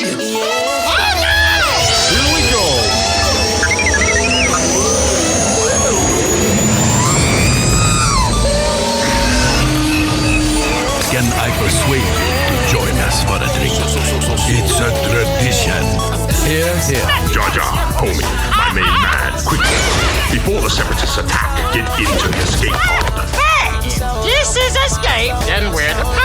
Oh no! Here we go. Can I persuade you to join us for a drink? It's a tradition. Here. Jar Jar, homie, my main man, quickly. Before the Separatists attack, get into the escape pod. Hey! This is escape, then we're the pod.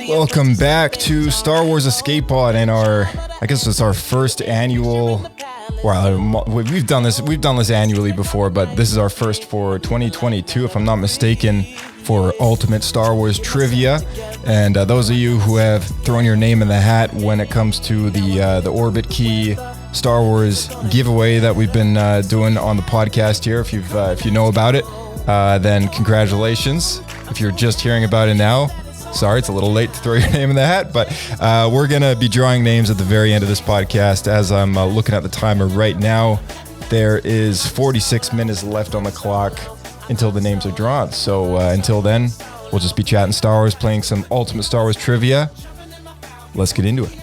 Welcome back to Star Wars Escape Pod and I guess it's our first annual. Well, we've done this annually before, but this is our first for 2022, if I'm not mistaken, for Ultimate Star Wars Trivia. And those of you who have thrown your name in the hat when it comes to the Orbitkey Star Wars giveaway that we've been doing on the podcast here, if you know about it, then congratulations. If you're just hearing about it now, sorry, it's a little late to throw your name in the hat, but we're going to be drawing names at the very end of this podcast. As I'm looking at the timer right now, there is 46 minutes left on the clock until the names are drawn. So until then, we'll just be chatting Star Wars, playing some Ultimate Star Wars Trivia. Let's get into it.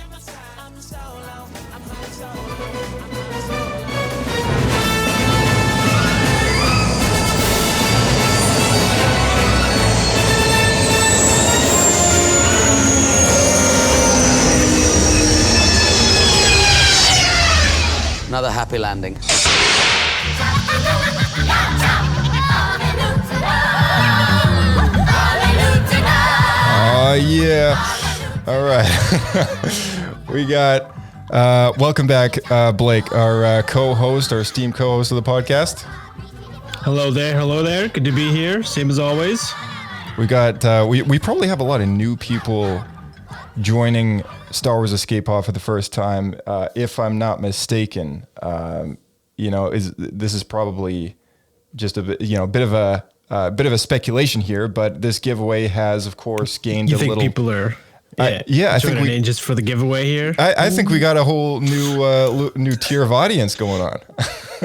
Another happy landing. Oh, yeah. All right. We got, welcome back, Blake, our co-host, our esteemed co-host of the podcast. Hello there. Good to be here, same as always. We got, we probably have a lot of new people joining Star Wars Escape Pod for the first time. If I'm not mistaken, this is probably just a bit of a speculation here, but this giveaway has, of course, gained you a think little. People are, I think we just for the giveaway here. I think we got a whole new tier of audience going on.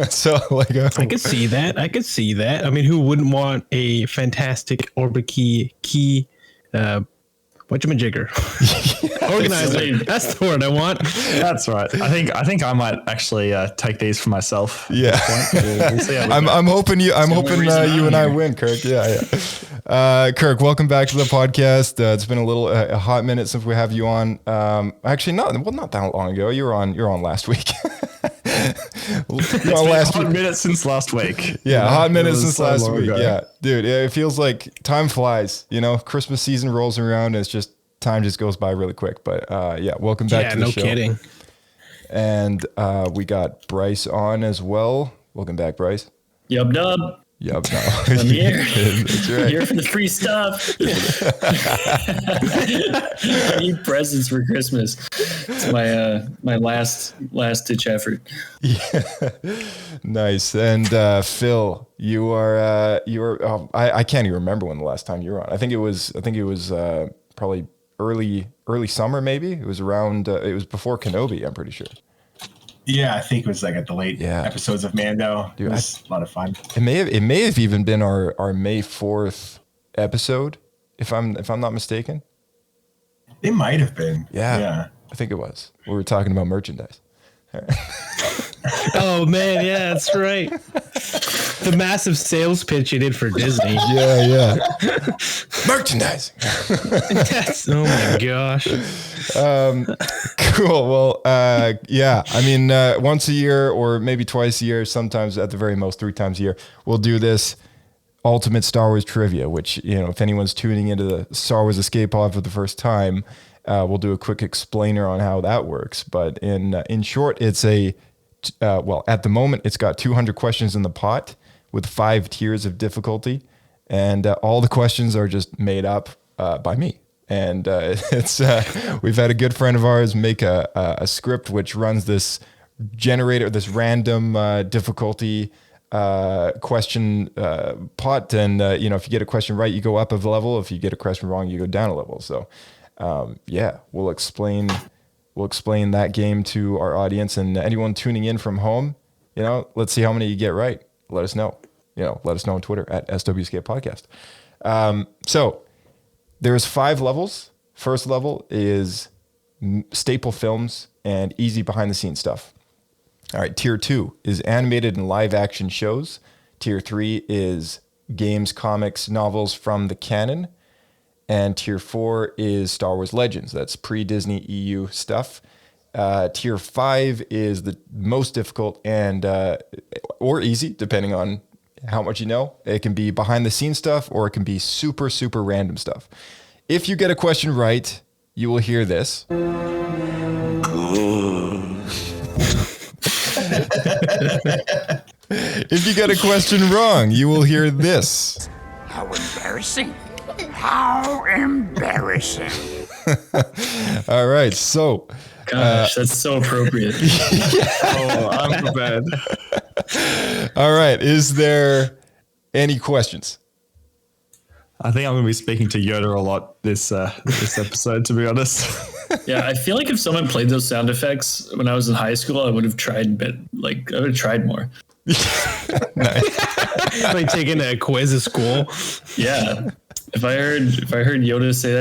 So I could see that. I mean, who wouldn't want a fantastic Orbitkey key? Whatchamajigger. Organized. That's the word I want. That's right. I think I might actually take these for myself. Yeah. We'll see how I'm hoping you and I win, Kirk. Yeah. Kirk, welcome back to the podcast. It's been a hot minute since we have you on. Actually, not that long ago. You're on last week. Hot minutes since last week. Yeah, hot minutes since last week. Yeah, dude, it feels like time flies. Christmas season rolls around, and it's just time just goes by really quick. But welcome back to the show. Yeah, no kidding. And we got Bryce on as well. Welcome back, Bryce. Yup, dub. Yup, no. I'm here. That's right. I'm here for the free stuff. I need presents for Christmas. It's my last ditch effort. Yeah. Nice. And Phil, you are I can't even remember when the last time you were on. I think it was probably early summer, maybe. It was around it was before Kenobi, I'm pretty sure. Yeah, I think it was like at the late episodes of Mando. Dude, it was a lot of fun. It may have even been our May 4th episode, if I'm not mistaken. It might have been. Yeah. I think it was. We were talking about merchandise. Oh man, yeah, that's right. The massive sales pitch you did for Disney. Yeah. Merchandising. Oh my gosh. Cool. Well, I mean, once a year or maybe twice a year, sometimes at the very most 3 times a year, we'll do this Ultimate Star Wars Trivia, which, if anyone's tuning into the Star Wars Escape Pod for the first time, we'll do a quick explainer on how that works. But in short, it's at the moment, it's got 200 questions in the pot with 5 tiers of difficulty. And all the questions are just made up by me. And we've had a good friend of ours make a script which runs this random difficulty question pot. And, if you get a question right, you go up a level. If you get a question wrong, you go down a level. So, we'll explain that game to our audience and anyone tuning in from home. Let's see how many you get right. Let us know. let us know on Twitter at SWScape Podcast. So there's 5 levels. First level is staple films and easy behind the scenes stuff. All right. Tier 2 is animated and live action shows. Tier 3 is games, comics, novels from the canon. And Tier 4 is Star Wars Legends. That's pre-Disney EU stuff. Tier 5 is the most difficult and or easy, depending on how much you know. It can be behind the scenes stuff, or it can be super, super random stuff. If you get a question right, you will hear this. If you get a question wrong, you will hear this. How embarrassing. How embarrassing. All right, so. Gosh, that's so appropriate. Oh, I'm prepared. All right, is there any questions? I think I'm going to be speaking to Yoda a lot this episode, to be honest. Yeah, I feel like if someone played those sound effects when I was in high school, I would have tried more. Like taking a quiz at school. Yeah. If I heard Yoda say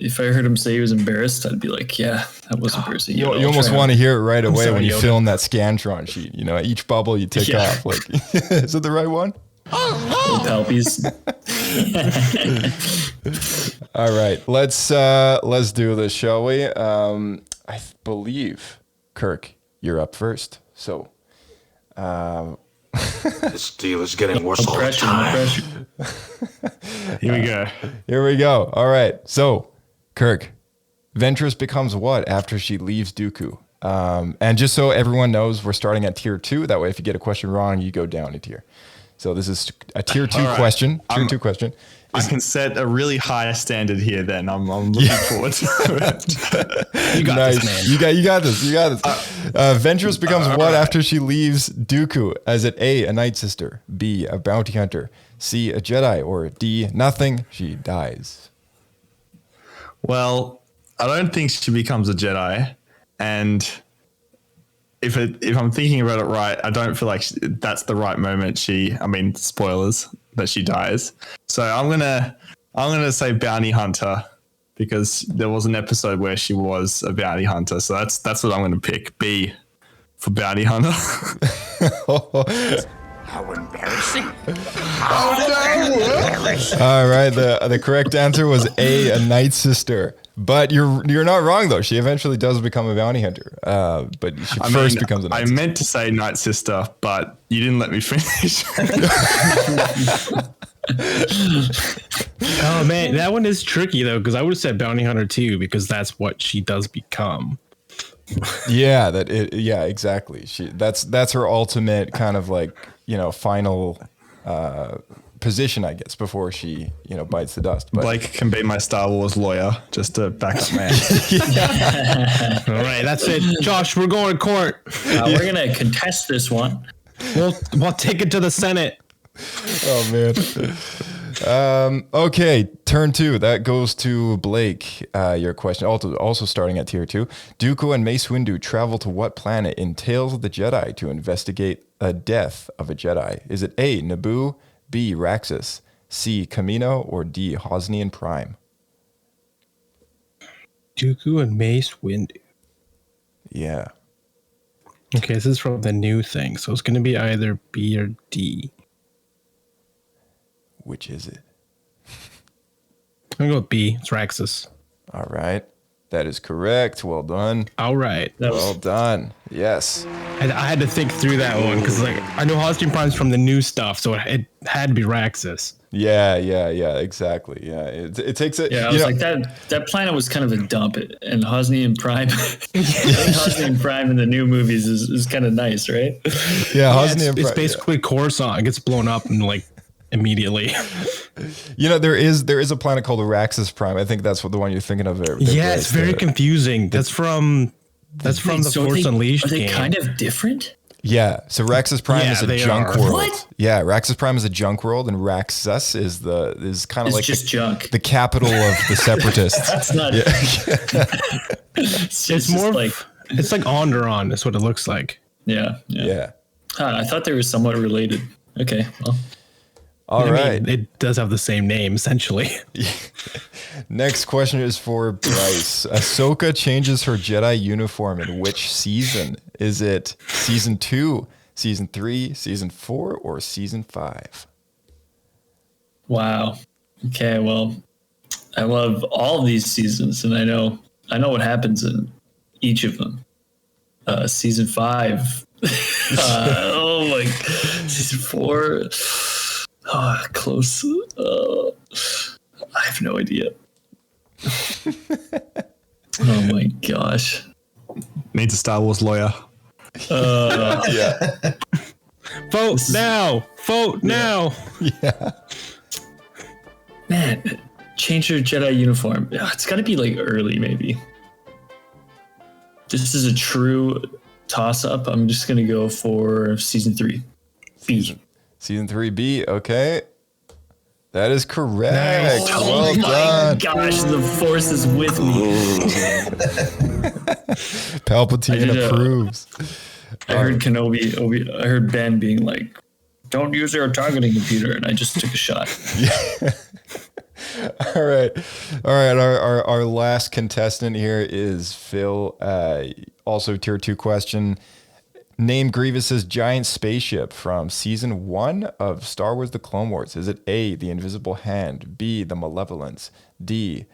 if I heard him say he was embarrassed, I'd be like, yeah, that was embarrassing. You almost want to hear it right away when you film that Scantron sheet. Each bubble you tick off. Like, is it the right one? Oh, no. Palpies. All right, let's do this, shall we? I believe, Kirk, you're up first. So, This deal is getting worse all the time. Here we go. All right. So, Kirk, Ventress becomes what after she leaves Dooku? And just so everyone knows, we're starting at tier 2. That way, if you get a question wrong, you go down a tier. So this is a tier 2 question. Tier 2 question. I can set a really high standard here. Then I'm looking forward to it. You got this, man. You got this. Ventress becomes what after she leaves Dooku? Is it A, a Night Sister, B, a bounty hunter, C, a Jedi, or D, nothing? She dies. Well, I don't think she becomes a Jedi, and if I'm thinking about it right, I don't feel like that's the right moment. Spoilers, that she dies. So I'm gonna say bounty hunter, because there was an episode where she was a bounty hunter. So that's what I'm gonna pick. B for bounty hunter. How embarrassing. All right, the correct answer was A, a Night Sister. But you're not wrong though. She eventually does become a bounty hunter. But she first becomes a Night Sister. I meant to say Night Sister, but you didn't let me finish. Oh man, that one is tricky though, because I would have said bounty hunter too, because that's what she does become. Yeah, exactly. That's her ultimate kind of like, final position, I guess, before she, bites the dust. But Blake can be my Star Wars lawyer, just to back up man. All right, that's it. Josh, we're going to court. We're going to contest this one. We'll take it to the Senate. Oh man. Okay, turn 2. That goes to Blake. Your question, also starting at tier 2. Dooku and Mace Windu travel to what planet in Tales of the Jedi to investigate a death of a Jedi? Is it A, Naboo, B, Raxus, C, Kamino, or D, Hosnian Prime? Dooku and Mace Windu. Yeah. Okay, this is from the new thing, so it's going to be either B or D. Which is it? I'm going to go with B. It's Raxus. All right. That is correct. Well done. All right. Well done. Yes. I had to think through that one because I know Hosnian Prime's from the new stuff, so it had to be Raxus. Yeah, exactly. Yeah, it takes it. Yeah, I was like that planet was kind of a dump, and Hosnian Prime. Hosnian Prime in the new movies is kind of nice, right? Yeah, Hosnian Prime. It's basically Coruscant. It gets blown up and immediately. There is a planet called Raxus Prime. I think that's what the one you're thinking of there. Yeah, it's very confusing. That's from the Force Unleashed. Are they game. kind of different? Yeah, so Raxus Prime is a junk world. What? Yeah, Raxus Prime is a junk world, and Raxus is kind of like just junk. The capital of the Separatists. That's not. Yeah. it's more like it's like Onderon. That's what it looks like. Yeah. Yeah. I thought they were somewhat related. Okay. Well, All right. It does have the same name, essentially. Next question is for Bryce. Ahsoka changes her Jedi uniform in which season? Is it season 2, season 3, season 4, or season 5? wow. Okay. Well, I love all of these seasons, and I know what happens in each of them. Season 5. Oh my! Season 4. Oh, close. I have no idea. Oh my gosh. Needs a Star Wars lawyer. Yeah. Vote now. Vote now. Yeah. Man, change your Jedi uniform. It's got to be like early, maybe. This is a true toss-up. I'm just going to go for season 3. B. Season 3B. Okay. That is correct. Nice. Well my done. gosh, the Force is with me. Palpatine approves. I heard Kenobi. I heard Ben being like, "Don't use your targeting computer," and I just took a shot. Yeah. All right. Our last contestant here is Phil. Also, tier 2 question. Name Grievous's giant spaceship from season 1 of Star Wars: The Clone Wars. Is it A, the Invisible Hand, B, the Malevolence, D,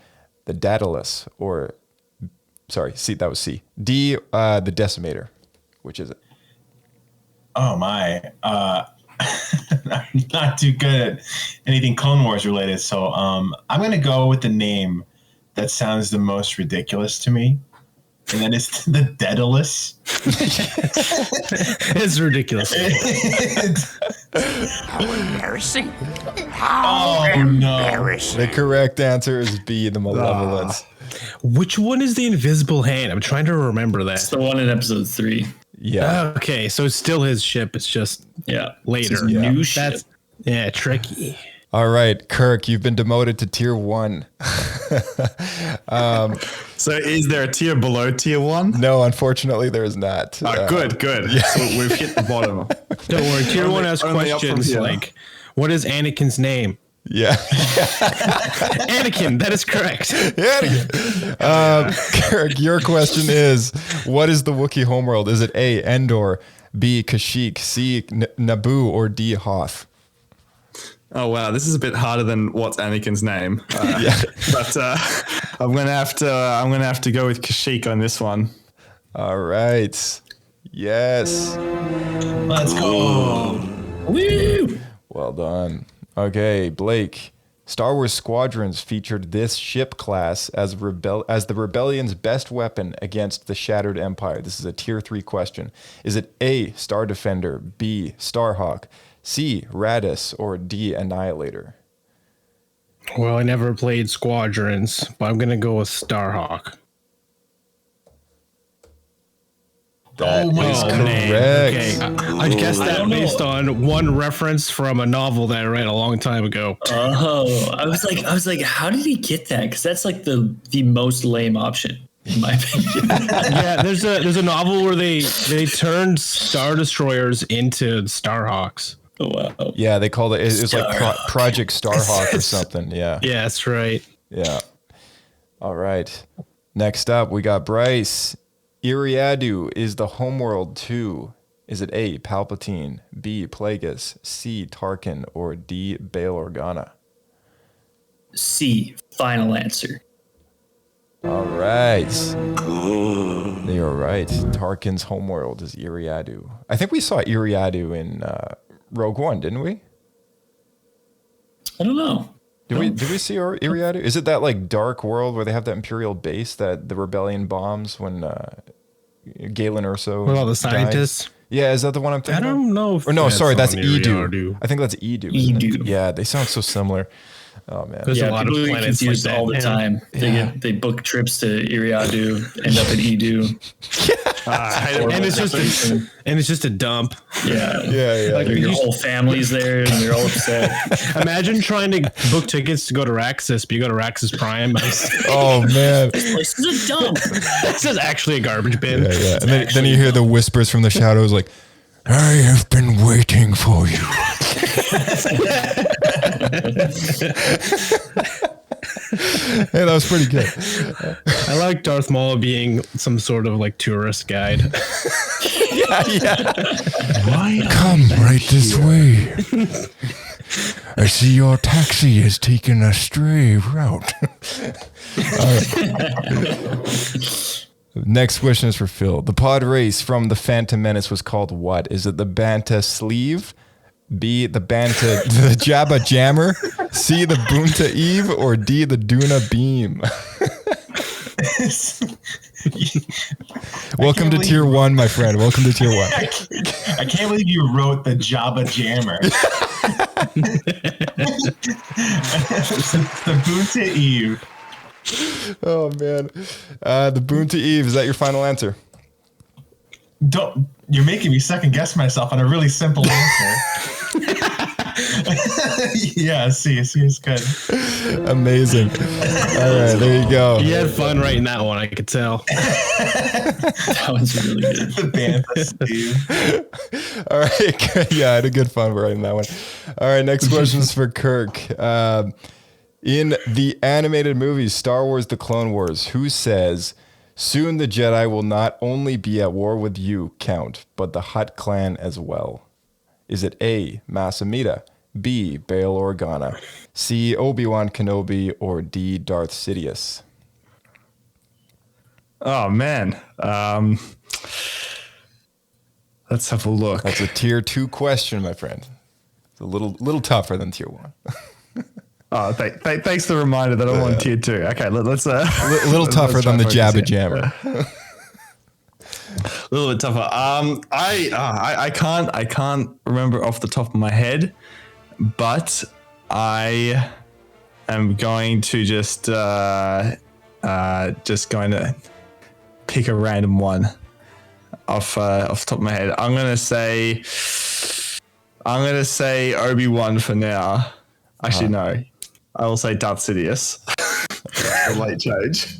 the Daedalus, or C, that was C. D, the Decimator. Which is it? Oh my. I'm not too good at anything Clone Wars related, so I'm gonna go with the name that sounds the most ridiculous to me. And that is the Daedalus. It's ridiculous. How embarrassing. Embarrassing. The correct answer is B, the Malevolence. Which one is the Invisible Hand? I'm trying to remember that. It's the one in episode 3. Yeah. Okay, so it's still his ship. It's just later. It's his new ship. That's tricky. All right, Kirk, you've been demoted to tier 1. So is there a tier below tier 1? No, unfortunately, there is not. Good. Yeah. So we've hit the bottom. Don't worry. Tier 1 has only up from questions here. like, what is Anakin's name? Yeah. Anakin, that is correct. Kirk, your question is, what is the Wookiee homeworld? Is it A, Endor, B, Kashyyyk, C, Naboo, or D, Hoth? Oh wow, this is a bit harder than what's Anakin's name. But I'm gonna have to go with Kashyyyk on this one. All right. Yes. Let's go. Woo! Well done. Okay, Blake. Star Wars Squadrons featured this ship class as the rebellion's best weapon against the Shattered Empire. This is a tier 3 question. Is it A, Star Defender, B, Starhawk, C, Radis, or D, Annihilator? Well, I never played Squadrons, but I'm going to go with Starhawk. That is correct. Okay. I guessed that based on one reference from a novel that I read a long time ago. Oh, I was like, how did he get that? Because that's like the most lame option, in my opinion. Yeah, there's a novel where they turned Star Destroyers into Starhawks. Oh, wow. Yeah, they called it was like Project Starhawk or something. Yeah. Yeah, that's right. Yeah. All right. Next up, we got Bryce. Iriadu is the homeworld to, is it A, Palpatine, B, Plagueis, C, Tarkin, or D, Bail Organa? C, final answer. All right. You're right. Tarkin's homeworld is Iriadu. I think we saw Iriadu in Rogue One, didn't we? I don't know. Did we see Iriadu? Is it that like dark world where they have that Imperial base that the rebellion bombs when Galen Erso With all the died? scientists? Yeah, is that the one I'm thinking I don't know. Or no, sorry, that's on Edu. Iriadu. I think that's Edu. isn't it? Edu. Yeah, they sound so similar. Oh man. There's a lot of people get planets confused like that. all the time. They book trips to Iriadu, end up at Edu. And it's just a dump. Yeah. Yeah. Your whole family's there and they're all upset. Imagine trying to book tickets to go to Raxus, but you go to Raxus Prime. Oh man. This is a dump. This is actually a garbage bin. Yeah. And then you hear the whispers from the shadows like, I have been waiting for you. Hey, that was pretty good. I like Darth Maul being some sort of like tourist guide. Come right this way. I see your taxi is taking a stray route. Next question is for Phil. The pod race from the Phantom Menace was called what? Is it the Banta Sleeve? B, the Banta, the Jabba Jammer? C, the Bunta Eve? Or D, the Duna Beam? Welcome to Tier 1, my friend. Welcome to Tier 1. I can't believe you wrote the Jabba Jammer. The Bunta Eve. Oh, man. The Bunta Eve, is that your final answer? You're making me second guess myself on a really simple answer. Yeah, see, it's good. Amazing. All right, there you go. You had fun writing that one, I could tell. That was really good. The Bantha Steve. All right. Yeah, I had a good fun writing that one. All right, next question is for Kirk. In the animated movies Star Wars The Clone Wars, who says, "Soon the Jedi will not only be at war with you, Count, but the Hutt clan as well"? Is it A, Masa Amida, B, Bail Organa, C, Obi-Wan Kenobi, or D, Darth Sidious? Oh man. Let's have a look. That's a Tier 2 question, my friend. It's a little tougher than Tier 1. Oh, thanks for the reminder that I'm on Tier 2. Okay, let's A little tougher than the Jabba Jammer. A little bit tougher. I can't remember off the top of my head, but I am going to just going to pick a random one off the top of my head. I'm gonna say Obi-Wan for now. Actually, no. I will say Darth Sidious. A late change.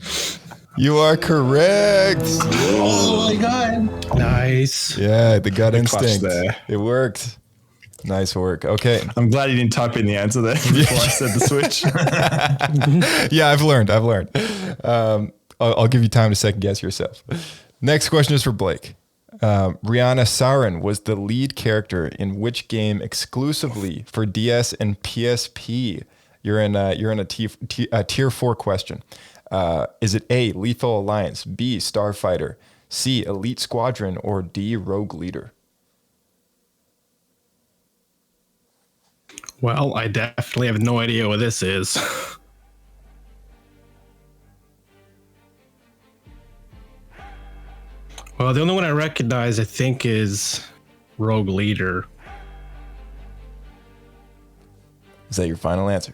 You are correct. Oh my god. Nice. Yeah, the gut instinct. there. It worked. Nice work. Okay. I'm glad you didn't type in the answer there before I said the switch. Yeah, I've learned. I'll give you time to second guess yourself. Next question is for Blake. Rihanna Sarin was the lead character in which game exclusively for DS and PSP? You're in a tier 4 question. Is it A, Lethal Alliance, B, Starfighter, C, Elite Squadron, or D, Rogue Leader? Well, I definitely have no idea what this is. Well, the only one I recognize, I think, is Rogue Leader. Is that your final answer?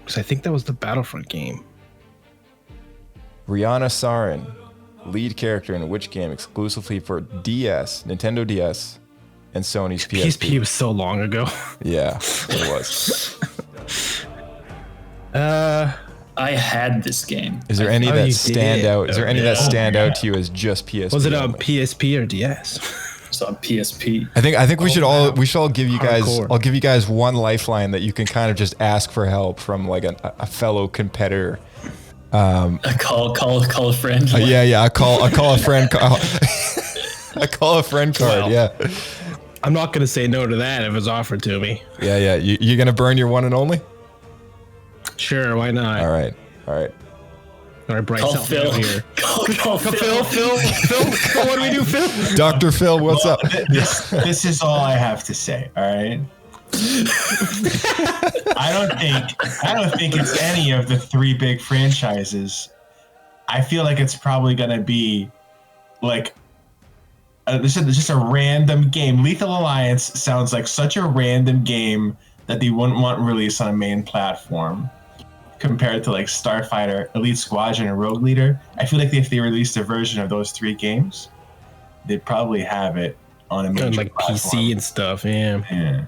Because I think that was the Battlefront game. Rihanna Sarin, lead character in which game exclusively for DS, Nintendo DS, and Sony's PSP? PSP was so long ago. Yeah, it was. I had this game. Is there any that you stand did. out? Is there any that stand out to you as just PSP? Was it on only? PSP or DS? It's on PSP. I think we should all give you guys. Hardcore. I'll give you guys one lifeline that you can kind of just ask for help from like a fellow competitor. I call a friend. Yeah. I call a friend. I call a friend card. Wow. Yeah. I'm not going to say no to that if it's offered to me. Yeah. You're gonna burn your one and only. Sure, why not? All right. All right, Bryce, Call help me Phil. out here. Call Phil. Phil, what do we do, Phil? Dr. Phil, what's up? This is all I have to say. All right. I don't think it's any of the three big franchises. I feel like it's probably gonna be like this is just a random game. Lethal Alliance sounds like such a random game that they wouldn't want released on a main platform compared to like Starfighter, Elite Squadron, and Rogue Leader. I feel like if they released a version of those three games, they'd probably have it on a major Like platform. PC and stuff, yeah.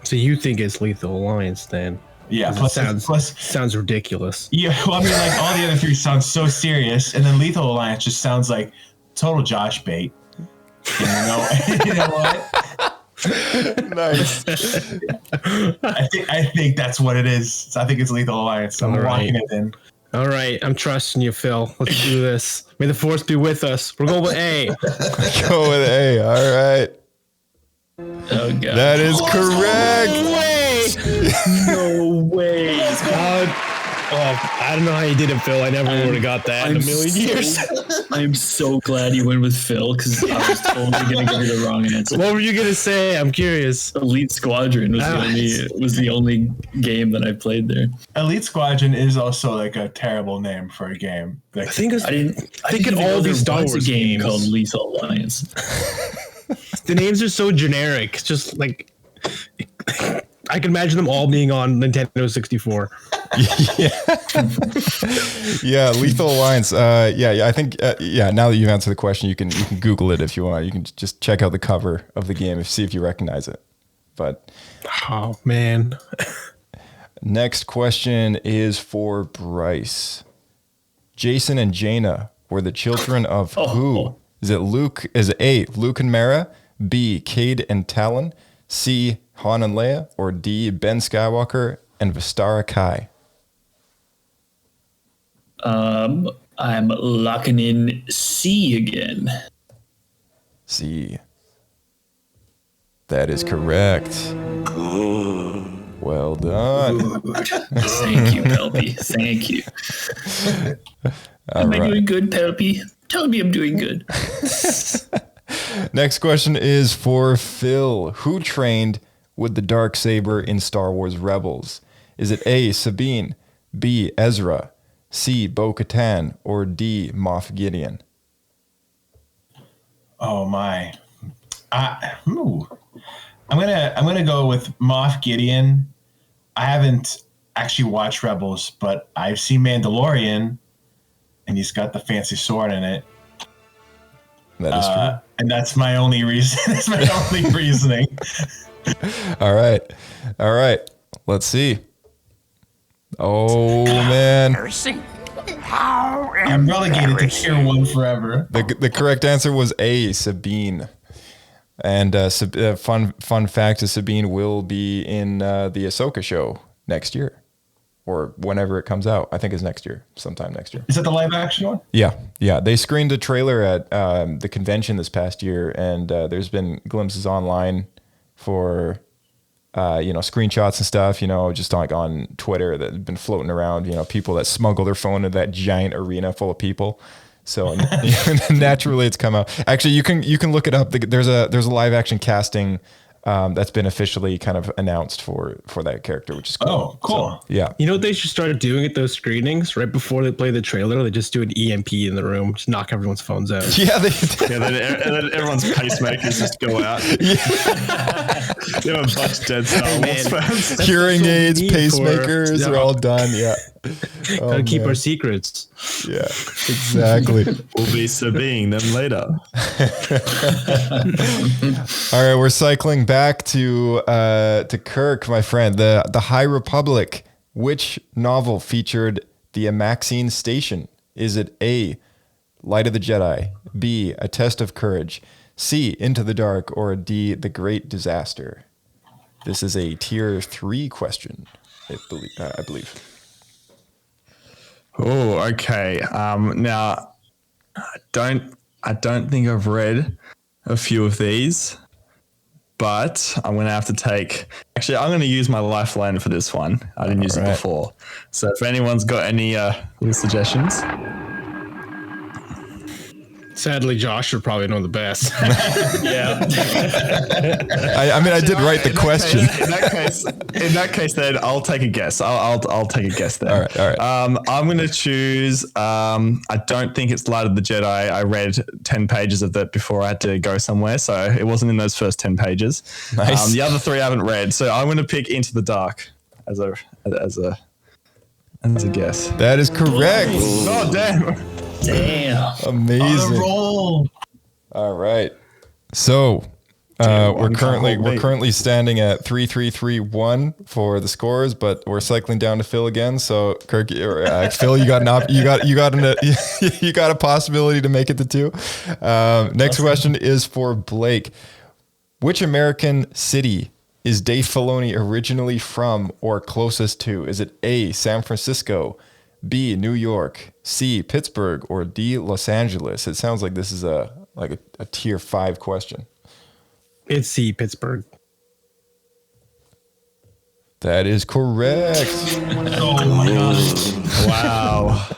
So you think it's Lethal Alliance then? Yeah, 'Cause it plus sounds ridiculous. yeah, well, I mean, like all the other three sound so serious, and then Lethal Alliance just sounds like total Josh bait. You know what? Nice. I think that's what it is. So I think it's Lethal Alliance. So I'm locking it in. All right, I'm trusting you, Phil. Let's do this. May the force be with us. We're going with A. Go with A. All right. Oh god. That is correct. No way. I don't know how you did it, Phil. I never would have got that in a million years. I'm so glad you went with Phil because I was totally going to give you the wrong answer. What were you going to say? I'm curious. Elite Squadron was the only game that I played there. Elite Squadron is also like a terrible name for a game. Like, I think I think in all these Star Wars game games called Lethal Alliance. the names are so generic. It's just like I can imagine them all being on Nintendo 64. Yeah, Lethal Alliance. I think now that you've answered the question, you can Google it if you want. You can just check out the cover of the game and see if you recognize it. But oh man. Next question is for Bryce. Jason and Jaina were the children of who? Is it Luke? Is it A, Luke and Mara, B, Cade and Talon, C, Han and Leia, or D, Ben Skywalker and Vistara Kai? I'm locking in C again. C. That is correct. Good. Well done. Thank you, Pelpy. Thank you. Am I doing good, Pelpy? Tell me I'm doing good. Next question is for Phil. Who trained with the Darksaber in Star Wars Rebels? Is it A, Sabine, B, Ezra, C, Bo-Katan, or D, Moff Gideon? Oh my. I'm gonna go with Moff Gideon. I haven't actually watched Rebels, but I've seen Mandalorian, and he's got the fancy sword in it. That is true. And that's my only reason. That's my only reasoning. All right. Let's see. Oh man. I'm relegated to tier 1 forever. The correct answer was A, Sabine. And fun fact is Sabine will be in the Ahsoka show next year, or whenever it comes out. I think it's next year, sometime next year. Is that the live action one? Yeah. They screened a trailer at the convention this past year, and there's been glimpses online for screenshots and stuff, just on Twitter that have been floating around. People that smuggle their phone into that giant arena full of people. So naturally, it's come out. Actually, you can look it up. There's a live action casting that's been officially kind of announced for that character, which is cool. Oh, cool. So, yeah. You know what they should start doing at those screenings? Right before they play the trailer, they just do an EMP in the room, just knock everyone's phones out. Yeah, and then everyone's pacemakers just go out. You have a bunch of dead Star Wars fans. Hearing aids, pacemakers, they're all done. Yeah. Gotta keep our secrets. Yeah, exactly. We'll be Sabine them later. All right, we're cycling back to Kirk, my friend. The High Republic. Which novel featured the Amaxine Station? Is it A, Light of the Jedi, B, A Test of Courage, C, Into the Dark, or D, The Great Disaster? This is a tier 3 question, I believe. Oh, okay. Now, I don't think I've read a few of these, but I'm going to have to take... Actually, I'm going to use my lifeline for this one. I didn't use it before. So if anyone's got any little suggestions... Sadly, Josh would probably know the best. Yeah. I did write the question. In that case, then I'll take a guess. I'll take a guess then. All right. I'm going to choose. I don't think it's Light of the Jedi. I read 10 pages of that before I had to go somewhere, so it wasn't in those first 10 pages. Nice. The other 3 I haven't read, so I'm going to pick Into the Dark as a guess. That is correct. Oh damn! Damn. Amazing. On a roll. All right. So We're currently standing at 3-3-3-1 for the scores, but we're cycling down to Phil again. So Kirk, Phil, you got a possibility to make it to 2. Next question is for Blake. Which American city is Dave Filoni originally from or closest to? Is it A, San Francisco, B, New York, C, Pittsburgh, or D, Los Angeles? It sounds like this is a tier 5 question. It's C, Pittsburgh. That is correct. Oh my gosh. Wow.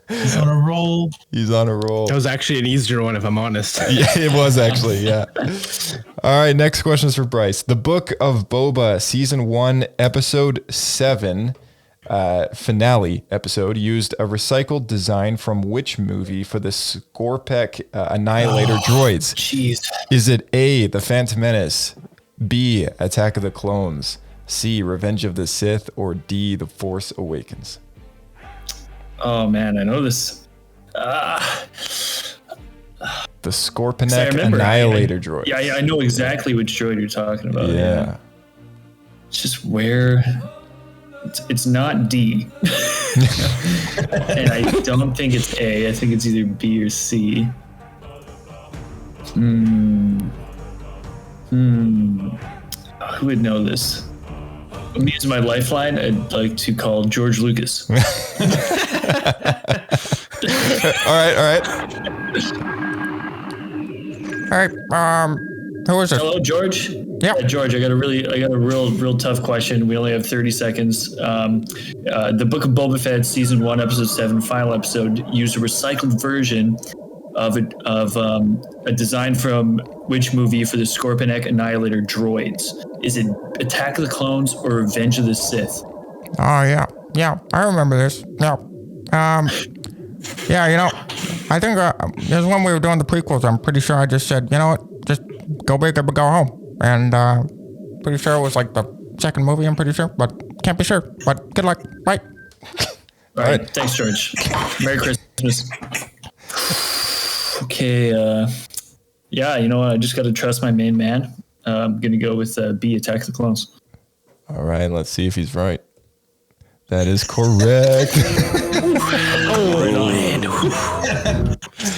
He's on a roll. He's on a roll. That was actually an easier one, if I'm honest. Yeah, it was actually, yeah. All right, next question is for Bryce. The Book of Boba, Season 1, Episode 7, finale episode, used a recycled design from which movie for the Scorpec Annihilator droids? Jeez. Is it A, The Phantom Menace, B, Attack of the Clones, C, Revenge of the Sith, or D, The Force Awakens? Oh man, I know this. The Scorpionek Annihilator droid. Yeah, I know exactly which droid you're talking about. Yeah. It's just where. It's not D. And I don't think it's A. I think it's either B or C. Who would know this? I'm using my lifeline. I'd like to call George Lucas. All right. Who is it? Hello, George. Yeah, George. I got a real tough question. We only have 30 seconds. The Book of Boba Fett, Season 1, Episode 7, final episode, used a recycled version of a design from which movie for the Scorpionek Annihilator droids? Is it Attack of the Clones or Revenge of the Sith? Oh, yeah, I remember this. Yeah, I think there's when we were doing the prequels, I'm pretty sure I just said, you know what, just go big or go home. And pretty sure it was like the second movie, I'm pretty sure, but can't be sure. But good luck. Bye. All right. Thanks, George. Merry Christmas. Okay. I just got to trust my main man. I'm going to go with B, Attack of the Clones. All right, let's see if he's right. That is correct.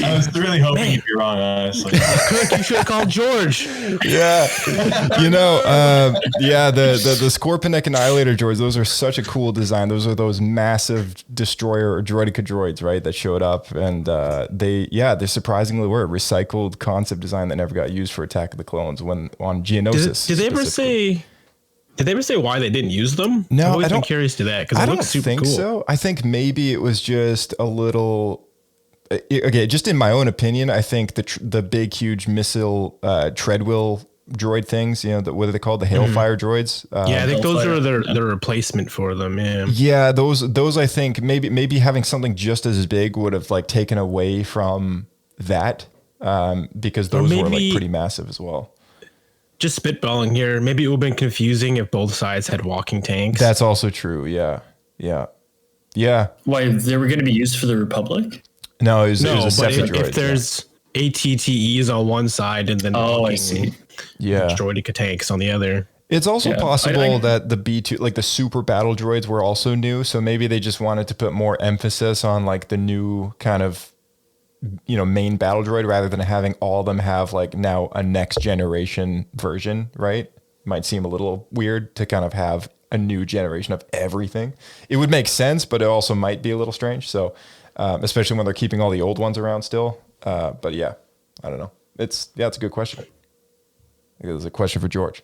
I was really hoping you'd be wrong, honestly. Kirk, you should have called George. Yeah. The Scorpionek Annihilator droids, those are such a cool design. Those are those massive destroyer or droideka droids, right, that showed up. And they surprisingly were a recycled concept design that never got used for Attack of the Clones when on Geonosis. Did they ever say why they didn't use them? No, I've always been curious to that because it looks super think cool. So. I think maybe it was just a little. Okay, just in my own opinion, I think the big, huge missile treadwheel droid things, what are they called? The Hailfire droids. I think those are their replacement for them. Yeah, those I think maybe having something just as big would have like taken away from that because those were like pretty massive as well. Just spitballing here. Maybe it would have been confusing if both sides had walking tanks. That's also true. Yeah. Why, they were going to be used for the Republic? No, it was a separate droid. If there's ATTEs on one side and then I see. droideka tanks on the other. It's also possible that the B2, like the super battle droids, were also new. So maybe they just wanted to put more emphasis on like the new kind of, main battle droid rather than having all of them have like now a next generation version, right? Might seem a little weird to kind of have a new generation of everything. It would make sense, but it also might be a little strange. So, especially when they're keeping all the old ones around still. But yeah, I don't know. It's a good question. I think it's a question for George.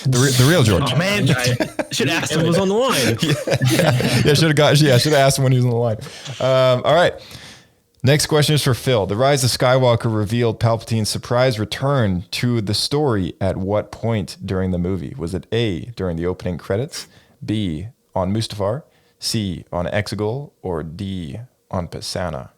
the real George. Oh man, I should have asked him was on the line. Should have asked him when he was on the line. All right. Next question is for Phil. The Rise of Skywalker revealed Palpatine's surprise return to the story at what point during the movie? Was it A, during the opening credits, B, on Mustafar, C, on Exegol, or D, on Pisana?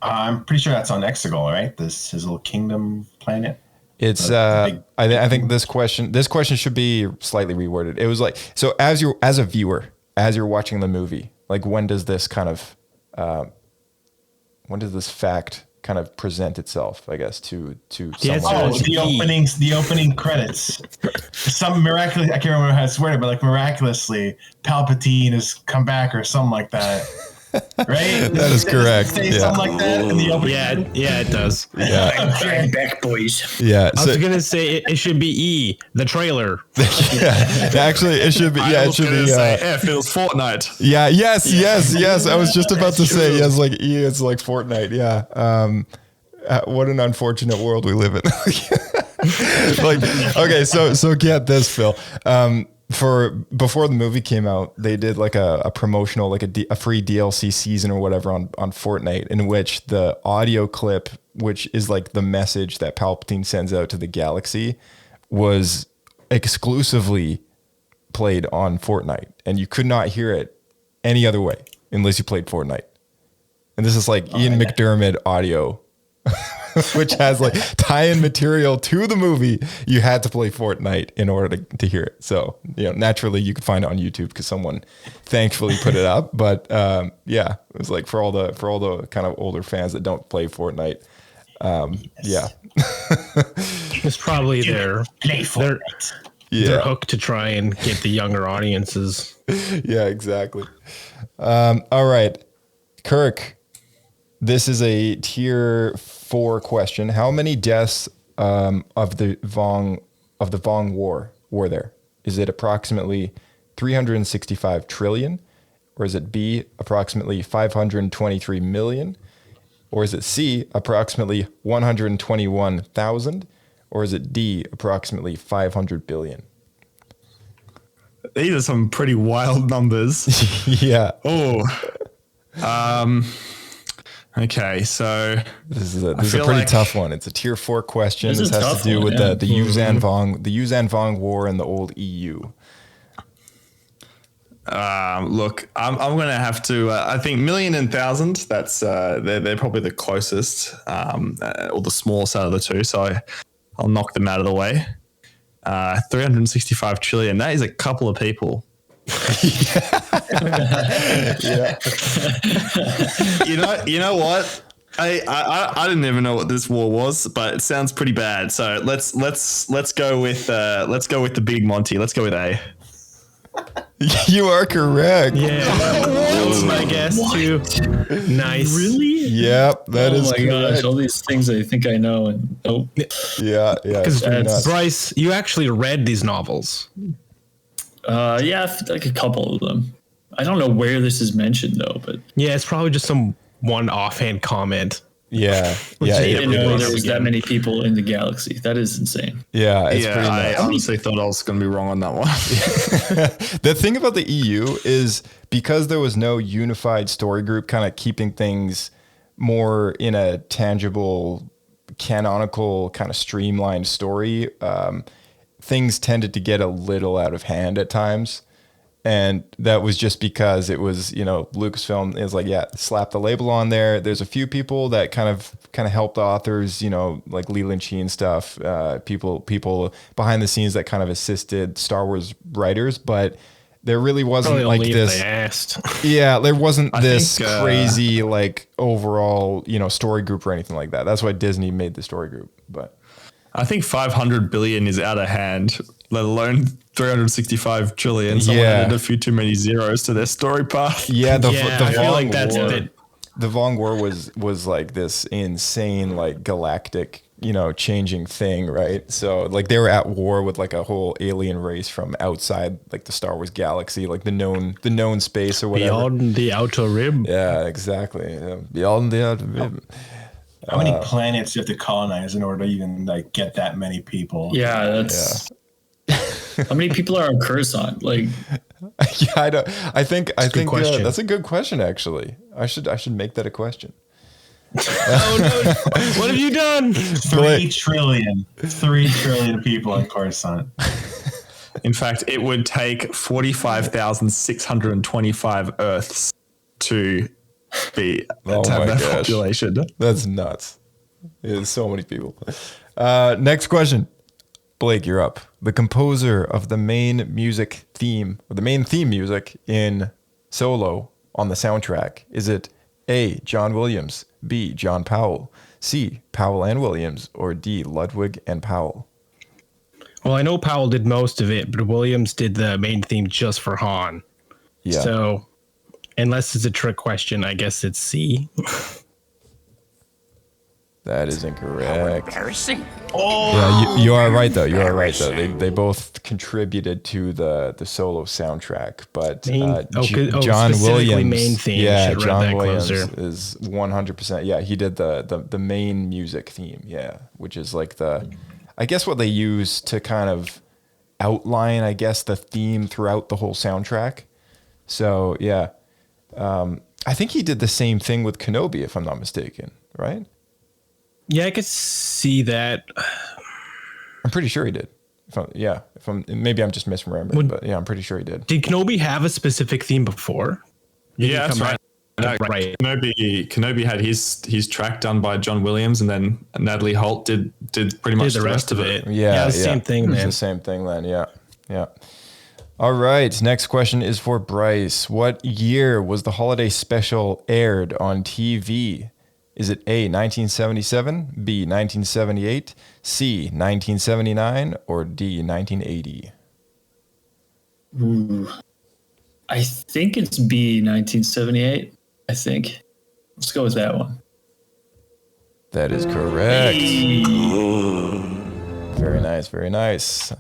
I'm pretty sure that's on Exegol, right? His little kingdom planet. It's I think this question should be slightly reworded. It was like, so as a viewer, as you're watching the movie, like when does this kind of when does this fact kind of present itself, I guess, to The someone. answer is The opening credits. Some miraculous, I can't remember how it's worded, but like miraculously, Palpatine has come back or something like that. Right? That is correct. Say Yeah. something like that in the opening. Yeah, it does. Yeah, I'm back, boys. yeah. I So, was gonna say it should be E, the trailer. yeah, actually, it should be. Yeah, I it was should gonna be. say F. It was Fortnite. Yeah. Yes. I was just about to say yes. Like E, it's like Fortnite. Yeah. What an unfortunate world we live in. Like, okay, so get this, Phil. For before the movie came out, they did like a promotional, like a free DLC season or whatever on Fortnite, in which the audio clip, which is like the message that Palpatine sends out to the galaxy, was exclusively played on Fortnite, and you could not hear it any other way unless you played Fortnite. And this is like Ian McDermott audio, which has like tie-in material to the movie. You had to play Fortnite in order to hear it. So, naturally you could find it on YouTube because someone thankfully put it up. But yeah, it was like for all the kind of older fans that don't play Fortnite. Yeah. It's probably their hook to try and get the younger audiences. Yeah, exactly. All right, Kirk. This is a tier 4 question. How many deaths of the Vong War were there? Is it approximately 365 trillion? Or is it B, approximately 523 million? Or is it C, approximately 121,000? Or is it D, approximately 500 billion? These are some pretty wild numbers. Yeah. Oh. Okay, so This is a pretty tough one. It's a tier 4 question. This has to do with the Yuzhan Vong War and the old EU. Look, I'm going to have to. I think million and thousand. That's they're probably the closest, or the smallest out of the two. So I'll knock them out of the way. 365 trillion. That is a couple of people. Yeah. You know what? I didn't even know what this war was, but it sounds pretty bad. So let's go with the big Monty. Let's go with A. You are correct. Yeah, that was my guess too. Nice. Really? Yep, that is Oh my gosh! correct. All these things I think I know, and Yeah. Because Nuts. Bryce, you actually read these novels. yeah, like a couple of them. I don't know where this is mentioned though, but Yeah, it's probably just some one offhand comment. Yeah. I Yeah. didn't know really there is was that many people in the galaxy. That is insane. Yeah. It's pretty I nuts. honestly thought I was going to be wrong on that one. The thing about the EU is because there was no unified story group kind of keeping things more in a tangible, canonical, kind of streamlined story, things tended to get a little out of hand at times. And that was just because it was, Lucasfilm is like, yeah, slap the label on there. There's a few people that kind of helped authors, like Leland Chee and stuff, people behind the scenes that kind of assisted Star Wars writers, but there really wasn't Probably like only if this. they asked. Yeah, there wasn't this think, crazy like overall, story group or anything like that. That's why Disney made the story group. But I think 500 billion is out of hand, let alone 365 trillion. Someone Yeah. added a few too many zeros to their story path. yeah, the I feel Vong like that's War, it. the Vong War was like this insane, like galactic, changing thing, right? So like they were at war with like a whole alien race from outside like the Star Wars galaxy, like the known space or whatever. Beyond the outer rim. Yeah, exactly. Yeah. Beyond the outer rim. How many planets do you have to colonize in order to even like get that many people? Yeah, that's. How many people are on Coruscant? Like, Yeah, I don't. I think question. that's a good question. Actually, I should make that a question. Oh no! What have you done? 3 trillion. 3 trillion people on Coruscant. In fact, it would take 45,625 Earths to be Oh to have my that gosh. population. That's nuts. There's so many people. Next question. Blake, you're up. The composer of the main theme music in Solo on the soundtrack, is it A, John Williams, B, John Powell, C. Powell and Williams, or D. Ludwig and Powell? Well, I know Powell did most of it, but Williams did the main theme just for Han. Yeah. So, unless it's a trick question, I guess it's C. That is incorrect. Embarrassing. Yeah, you are right though. You are right though. They both contributed to the solo soundtrack, but John Williams, main theme. yeah, Should've read John that Williams closer. is 100%. Yeah, he did the main music theme. Yeah, which is like I guess what they use to kind of outline, I guess, the theme throughout the whole soundtrack. So yeah, I think he did the same thing with Kenobi, if I'm not mistaken, right? Yeah, I could see that. I'm pretty sure he did. Maybe I'm just misremembering, but yeah, I'm pretty sure he did. Did Kenobi have a specific theme before? Yeah, that's right. No, Right. Kenobi had his track done by John Williams, and then Natalie Holt did pretty much Did the rest of it. Yeah, the same thing, It's man. the same thing then. Yeah. All right. Next question is for Bryce. What year was the holiday special aired on TV? Is it A, 1977, B, 1978, C, 1979, or D, 1980? Ooh. I think it's B, 1978. I think. Let's go with that one. That is correct. Very nice. Very nice.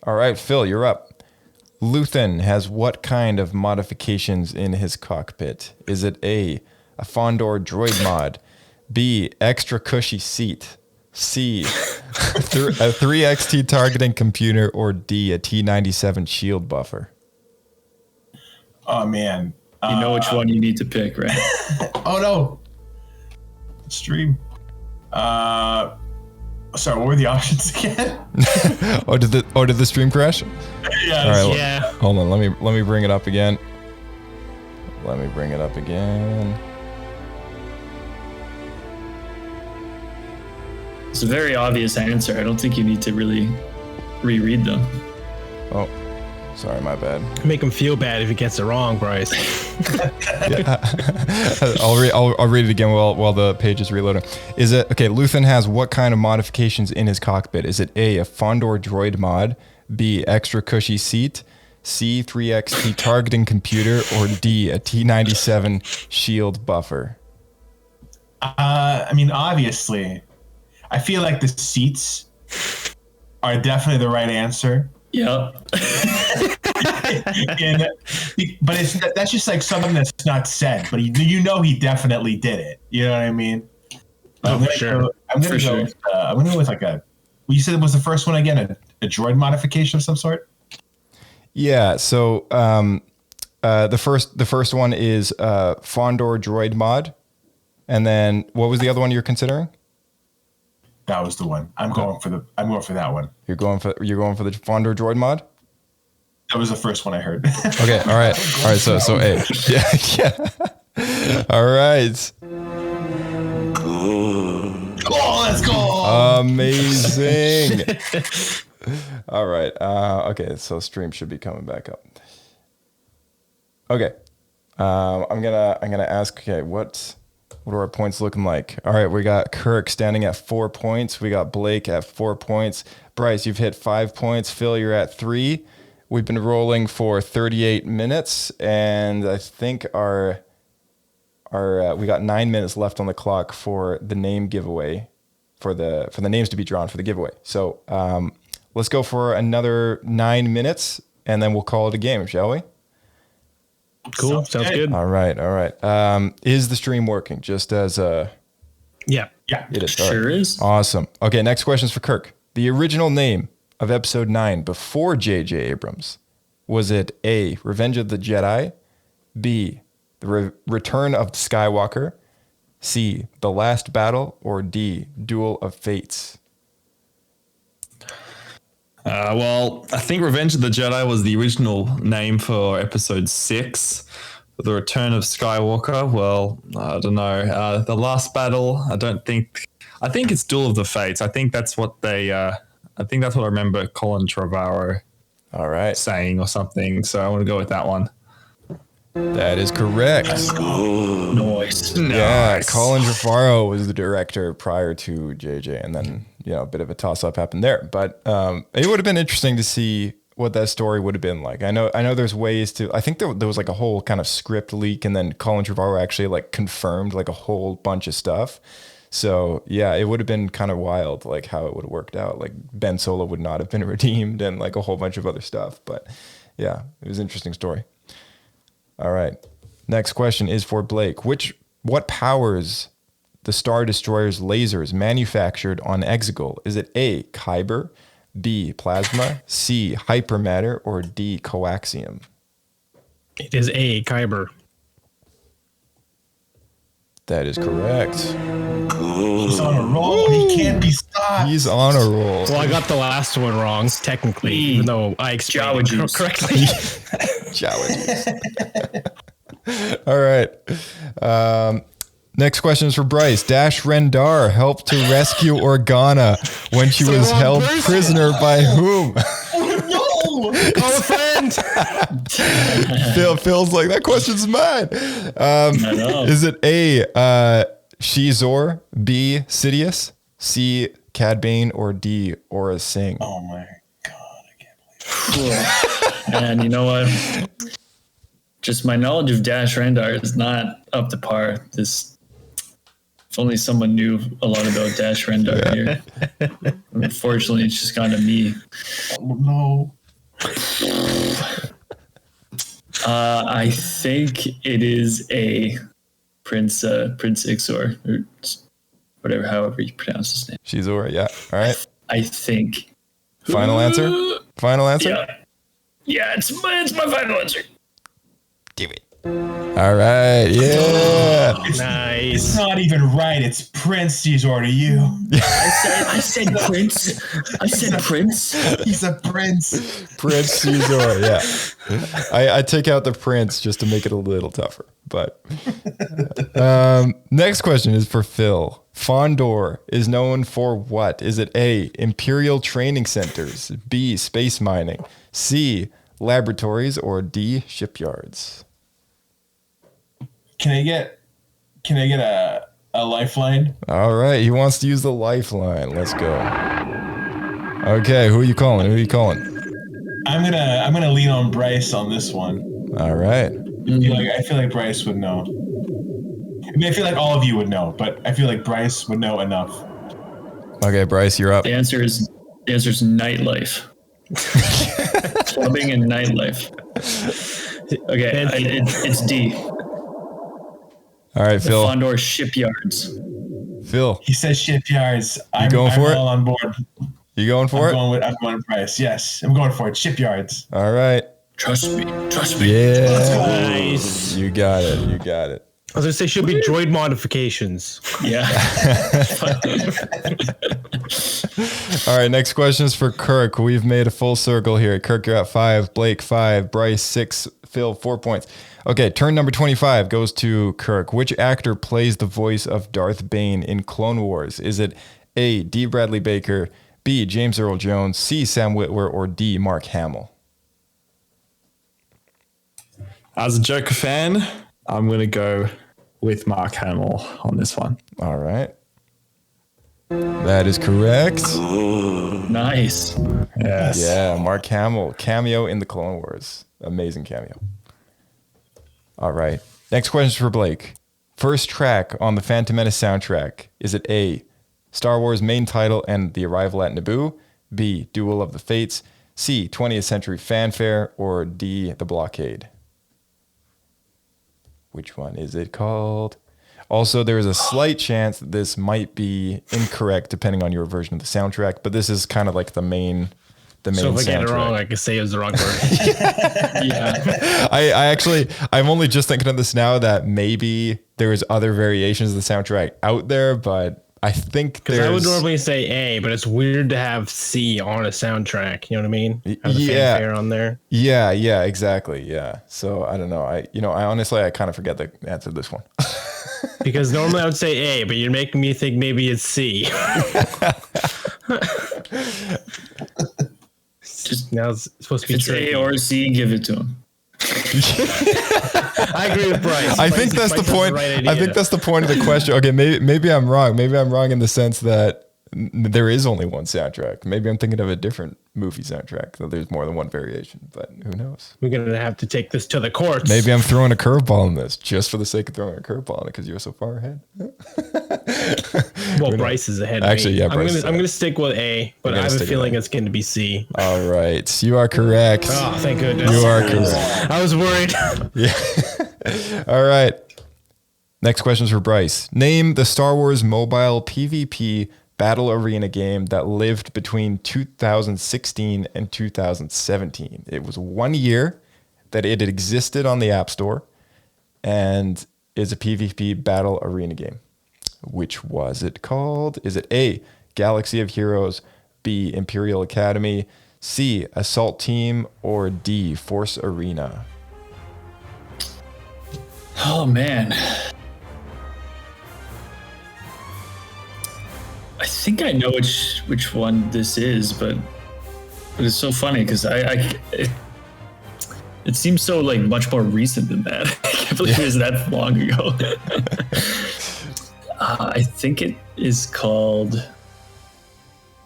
All right, Phil, you're up. Luthen has what kind of modifications in his cockpit? Is it A, a Fondor droid mod, B, extra cushy seat, C, a 3XT targeting computer, or D, a T-97 shield buffer? Oh man. You know which one you need to pick, right? Oh no. Stream. Sorry, what were the options again? Did the stream crash? Yes. All right, Yeah. hold on. Let me bring it up again. It's a very obvious answer. I don't think you need to really reread them. Oh, sorry, my bad. Make him feel bad if he gets it wrong, Bryce. I'll read it again while the page is reloading. Is it okay? Luthen has what kind of modifications in his cockpit? Is it A, a Fondor droid mod, B, extra cushy seat, C, 3XT targeting computer, or D, a T-97 shield buffer? I mean, obviously, I feel like the seats are definitely the right answer. Yep. But that's just like something that's not said. But you know he definitely did it. You know what I mean? Oh, for sure. I'm gonna go with like a. You said it was the first one again, a droid modification of some sort. Yeah. So the first one is Fondor droid mod, and then what was the other one you're considering? That was the one. I'm going for that one. You're going for the Fondor droid mod? That was the first one I heard. Okay, all right. So A. Yeah. All right. Oh, let's go. Amazing. All right. Okay, so stream should be coming back up. Okay. I'm gonna ask. Okay, what are our points looking like? All right, we got Kirk standing at 4 points. We got Blake at 4 points. Bryce, you've hit 5 points. Phil, you're at 3. We've been rolling for 38 minutes, and I think we got 9 minutes left on the clock for the name giveaway, for the names to be drawn for the giveaway. So let's go for another 9 minutes, and then we'll call it a game, shall we? Cool. Sounds good. All right. Is the stream working? Just as Yeah. it is. Sure is. Awesome. Okay, next question is for Kirk. The original name of Episode 9 before J.J. Abrams, was it A, Revenge of the Jedi, B, The Return of Skywalker, C, The Last Battle, or D, Duel of Fates? Well, I think Revenge of the Jedi was the original name for Episode 6. The Return of Skywalker, well, I don't know. The Last Battle, I think it's Duel of the Fates. I think that's what I remember Colin Trevorrow All right. saying or something. So I want to go with that one. That is correct. Noise. Yeah, Colin Trevorrow was the director prior to JJ, and then a bit of a toss-up happened there. But it would have been interesting to see what that story would have been like. I know there's ways to. I think there was like a whole kind of script leak, and then Colin Trevorrow actually like confirmed like a whole bunch of stuff. So yeah, it would have been kind of wild, like how it would have worked out. Like Ben Solo would not have been redeemed, and like a whole bunch of other stuff. But yeah, it was an interesting story. All right. Next question is for Blake. What powers the Star Destroyer's lasers manufactured on Exegol? Is it A, Kyber, B, plasma, C, hypermatter, or D, coaxium? It is A, Kyber. That is correct. He's on a roll. He can't be stopped. He's on a roll. Well, I got the last one wrong, technically, even though I explained it correctly. All right. Next question is for Bryce. Dash Rendar helped to rescue Organa when she was held prisoner by whom? No! Call a friend. Phil's like, that question's mine. Is it A, Shizor, B, Sidious, C, Cad Bane, or D, Aura Singh? Oh my god, I can't believe it. And you know what? Just my knowledge of Dash Rendar is not up to par. If only someone knew a lot about Dash Rendar here. Unfortunately, it's just gone to me. Oh, no. I think it is a Prince Ixor, or whatever, however you pronounce his name. Shizor, yeah. All right. I think. Final answer? Final answer? Yeah, it's my final answer. Do it. All right. Yeah. Nice. It's not even right. It's Prince Caesar to you. I said Prince. I said Prince. He's a prince. Prince Caesar, yeah. I take out the Prince just to make it a little tougher. But next question is for Phil. Fondor is known for what? Is it A, Imperial Training Centers, B, space mining, C, laboratories, or D, shipyards? Can I get a lifeline? All right, he wants to use the lifeline. Let's go. Okay, who are you calling? I'm gonna lean on Bryce on this one. All right. I feel like Bryce would know. I mean, I feel like all of you would know, but I feel like Bryce would know enough. Okay, Bryce, you're up. The answer is nightlife. Clubbing and nightlife. Okay, it's D. All right, The Phil. Fondor shipyards. Phil. He says shipyards. I'm going for it? all on board. You going for it? I'm going with Bryce. Yes, I'm going for it. Shipyards. All right. Trust me. Yeah. Nice. You got it. I was gonna say should be droid modifications. Yeah. All right, next question is for Kirk. We've made a full circle here. Kirk, you're at 5, Blake 5, Bryce 6, Phil 4 points. Okay, turn number 25 goes to Kirk. Which actor plays the voice of Darth Bane in Clone Wars? Is it A, D. Bradley Baker, B, James Earl Jones, C, Sam Witwer, or D, Mark Hamill? As a Joker fan, I'm going to go with Mark Hamill on this one. All right. That is correct. Nice. Yes. Yeah, Mark Hamill, cameo in the Clone Wars. Amazing cameo. All right. Next question is for Blake. First track on the Phantom Menace soundtrack. Is it A, Star Wars main title and the arrival at Naboo, B, Duel of the Fates, C, 20th Century Fanfare, or D, The Blockade? Which one is it called? Also, there is a slight chance that this might be incorrect depending on your version of the soundtrack, but this is kind of like the main So if I soundtrack. get it wrong, I can say it was the wrong word. Yeah. I'm only just thinking of this now that maybe there's other variations of the soundtrack out there, but I think Because I would normally say A, but it's weird to have C on a soundtrack. You know what I mean? Have the fanfare on there. Yeah, exactly. Yeah. So I don't know. I honestly kind of forget the answer to this one. Because normally I would say A, but you're making me think maybe it's C. Just now it's supposed to be if it's tricky. A or C, give it to him. I agree with Bryce. I think that's the point. I think that's the point of the question. Okay, maybe I'm wrong. Maybe I'm wrong in the sense that there is only one soundtrack. Maybe I'm thinking of a different movie soundtrack. So there's more than one variation, but who knows? We're gonna have to take this to the courts. Maybe I'm throwing a curveball in this just for the sake of throwing a curveball in it because you're so far ahead. Well, Bryce is ahead. Actually, yeah, Bryce I'm gonna stick with A, but I have a feeling it's going to be C. All right, you are correct. Oh, thank goodness. You are correct. I was worried. Yeah. All right. Next question is for Bryce. Name the Star Wars mobile PvP battle arena game that lived between 2016 and 2017. It was 1 year that it existed on the App Store and is a PvP battle arena game. Which was it called? Is it A, Galaxy of Heroes, B, Imperial Academy, C, Assault Team, or D, Force Arena? Oh man. I think I know which one this is, but it's so funny because it seems so like much more recent than that. I can't believe it was that long ago. I think it is called.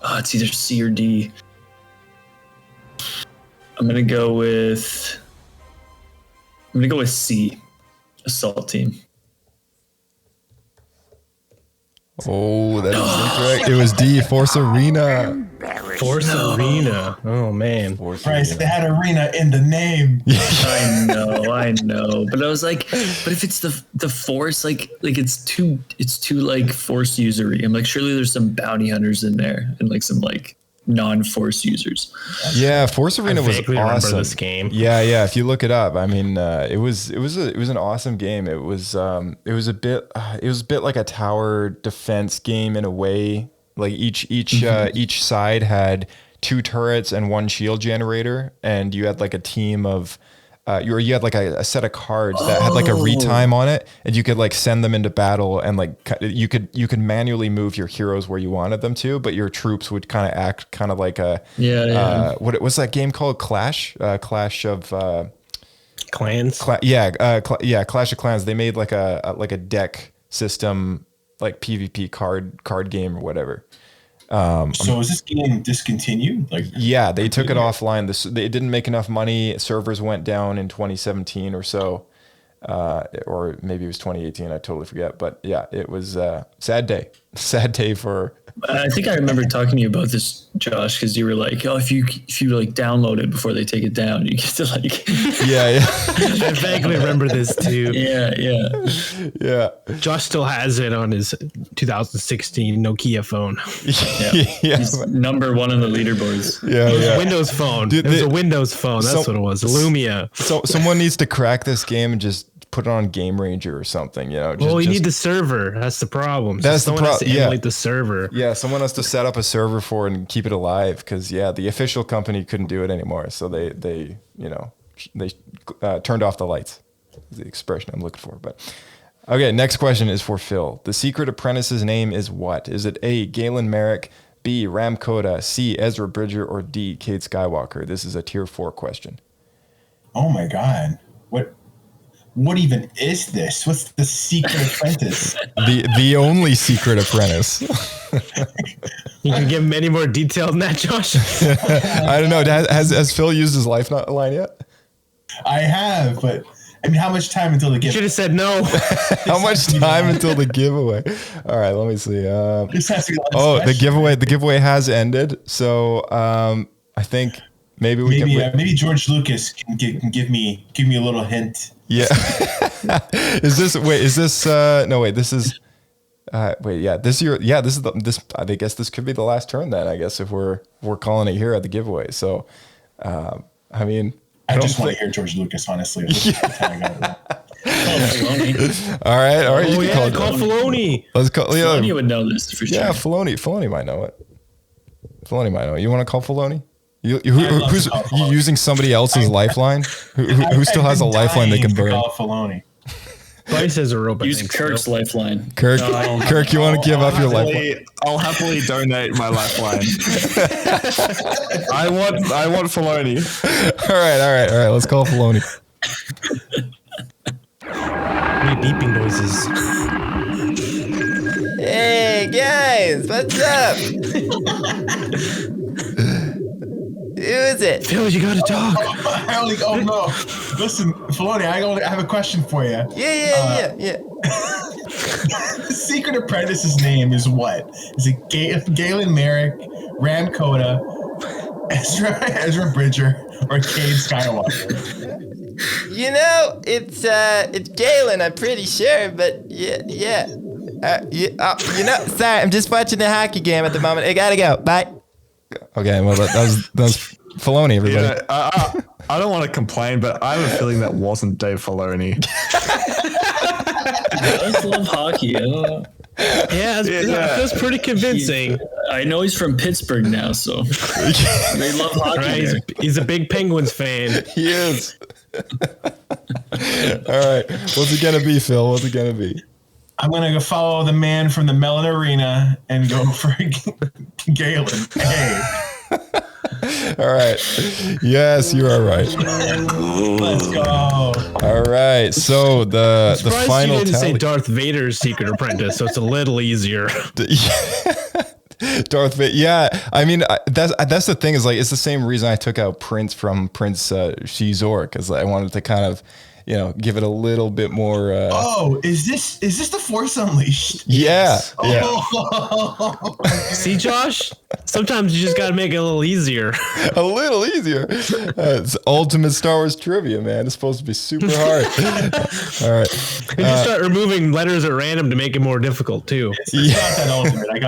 It's either C or D. I'm gonna go with C, Assault Team. Oh, that is incorrect. It was D, Force Arena. Force Arena. Oh man. Bryce, they had arena in the name. I know. But I was like, but if it's the Force, like it's too like Force usery. I'm like, surely there's some bounty hunters in there and like some like non-Force users. Yeah, Force Arena was awesome. This game. Yeah. If you look it up, I mean, it was an awesome game. It was a bit like a tower defense game in a way. Like each side had 2 turrets and 1 shield generator, and you had like a team of. You had like a set of cards that had like a retime on it, and you could like send them into battle, and like you could manually move your heroes where you wanted them to, but your troops would kind of act kind of like a what was that game called? Clash of Clans. Clash of Clans. They made like a deck system, like PvP card game or whatever. So is this game discontinued? Yeah, they took it offline. They didn't make enough money. Servers went down in 2017 or so, or maybe it was 2018. I totally forget. But yeah, it was a sad day. Sad day for. I think I remember talking to you about this, Josh, because you were like, "Oh, if you like download it before they take it down, you get to like." Yeah. I vaguely remember this too. Yeah. Josh still has it on his 2016 Nokia phone. Yeah. He's number 1 on the leaderboards. Yeah. Windows phone. It was a Windows phone. That's what it was. Lumia. So someone needs to crack this game and just put it on Game Ranger or something, you need the server. That's the problem. That's the problem. To emulate the server. Yeah, someone has to set up a server for it and keep it alive because the official company couldn't do it anymore, so they turned off the lights. Is the expression I'm looking for. But okay, next question is for Phil. The Secret Apprentice's name is what? Is it A, Galen Merrick, B, Ram Koda, C, Ezra Bridger, or D, Cade Skywalker? This is a tier 4 question. Oh my God. What even is this? What's the Secret Apprentice? The only Secret Apprentice. You can give him any more detail than that, Josh? I don't know. Has Phil used his lifeline yet? I have, but I mean, how much time until the giveaway? Should have said no. How much time until the giveaway? All right, let me see. This has to be the giveaway has ended. So I think maybe maybe George Lucas can give me a little hint. Yeah. This is I guess this could be the last turn then, I guess, if we're calling it here at the giveaway. So I mean, I just want to hear George Lucas, honestly. All right. You can call Filoni. Let's call Filoni would know this for sure. Yeah, Filoni might know it. You want to call Filoni? Who's using somebody else's lifeline? Who still has a lifeline they can burn? Bryce has a rope. Use Kirk's lifeline. Kirk, you want to give up your lifeline? I'll happily donate my lifeline. I want Filoni. All right. Let's call Filoni. Any beeping noises? Hey guys, what's up? Who is it? Phil, you gotta talk. Oh no! Listen, Filoni, I have a question for you. Yeah. The Secret Apprentice's name is what? Is it Galen Merrick, Ram Koda, Ezra Bridger, or Cade Skywalker? You know, it's Galen, I'm pretty sure, but yeah. You know, sorry, I'm just watching the hockey game at the moment. I gotta go. Bye. Okay, well that was Filoni, everybody. Yeah, I don't want to complain, but I have a feeling that wasn't Dave Filoni. I just love hockey. I don't know. Yeah, that's pretty convincing. I know he's from Pittsburgh now, so they love hockey. Right, he's a big Penguins fan. He is. All right, what's it gonna be, Phil? What's it gonna be? I'm gonna go follow the man from the Mellon Arena and go for Galen. Hey. All right. Yes, you are right. Let's go. All right. So the final you didn't say tally. Darth Vader's Secret Apprentice, so it's a little easier. Darth Vader. Yeah, I mean that's the thing is like it's the same reason I took out Prince from Prince Shizor because I wanted to kind of give it a little bit more. Is this the Force Unleashed? Yeah. See, Josh, sometimes you just got to make it a little easier. A little easier. It's ultimate Star Wars trivia, man. It's supposed to be super hard. All right. And just start removing letters at random to make it more difficult too. It's not that ultimate. I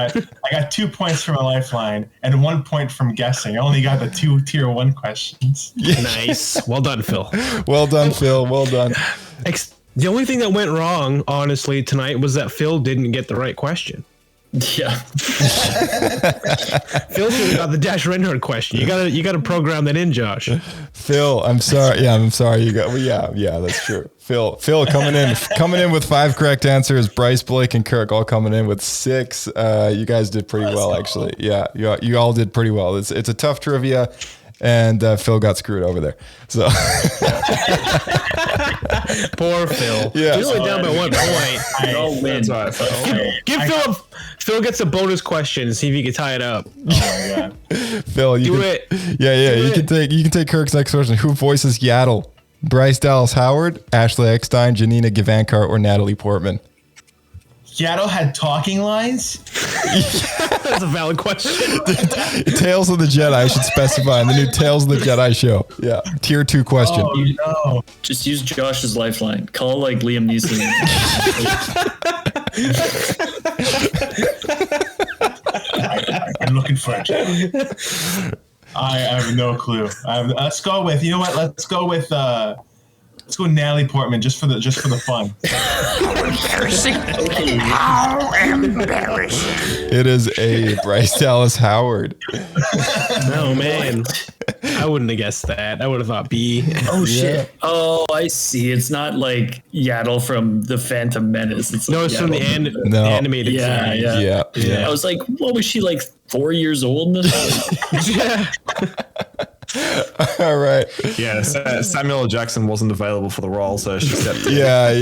got 2 points from a lifeline and 1 point from guessing. I only got the 2 tier 1 questions. Nice. Well done, Phil. Well done, Phil. Well done. The only thing that went wrong, honestly, tonight was that Phil didn't get the right question. Yeah. Phil should have got the Dash Reinhardt question. You gotta program that in, Josh. Phil, I'm sorry. Yeah, I'm sorry. You got. Well, yeah, that's true. Phil coming in with 5 correct answers. Bryce, Blake, and Kirk all coming in with 6. You guys did pretty well, actually. Yeah, you all did pretty well. It's a tough trivia. And Phil got screwed over there. So poor Phil. Yeah. He's only down by 1 point. I'll win. Give Phil gets a bonus question. See if he can tie it up. Oh my god. Phil, you Do can, it. Yeah. You can take Kirk's next question. Who voices Yaddle? Bryce Dallas Howard, Ashley Eckstein, Janina Gavankar, or Natalie Portman? Yaddle had talking lines? That's a valid question. Tales of the Jedi, I should specify in the new Tales of the Jedi show. Yeah. Tier 2 question. Oh no. Just use Josh's lifeline. Call like Liam Neeson. I'm looking for it. I have no clue. Let's go with Let's go Natalie Portman just for the fun. How embarrassing. It is a Bryce Dallas Howard. No, man. I wouldn't have guessed that. I would have thought B. Oh shit. Oh, I see. It's not like Yaddle from the Phantom Menace. It's No, like it's from the Yaddle. animated Yeah, series. yeah. I was like, what was she like 4 years old? Yeah. All right. Yeah, Samuel L. Jackson wasn't available for the role, so she stepped in. Yeah.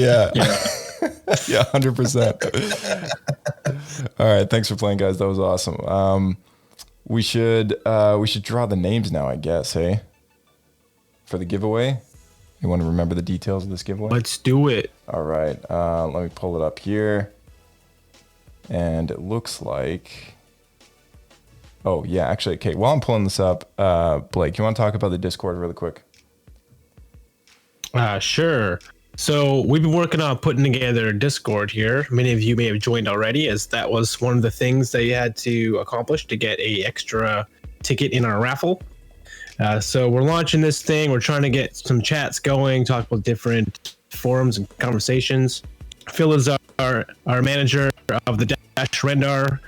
Yeah, 100%. All right. Thanks for playing, guys. That was awesome. We should draw the names now, I guess, hey? For the giveaway. You want to remember the details of this giveaway? Let's do it. All right. Let me pull it up here. And it looks like... Oh, yeah, actually, okay. While I'm pulling this up, Blake, you want to talk about the Discord really quick? Sure. So we've been working on putting together a Discord here. Many of you may have joined already, as that was one of the things that you had to accomplish to get a extra ticket in our raffle. So we're launching this thing. We're trying to get some chats going, talk about different forums and conversations. Phil is our manager of the Dash Rendar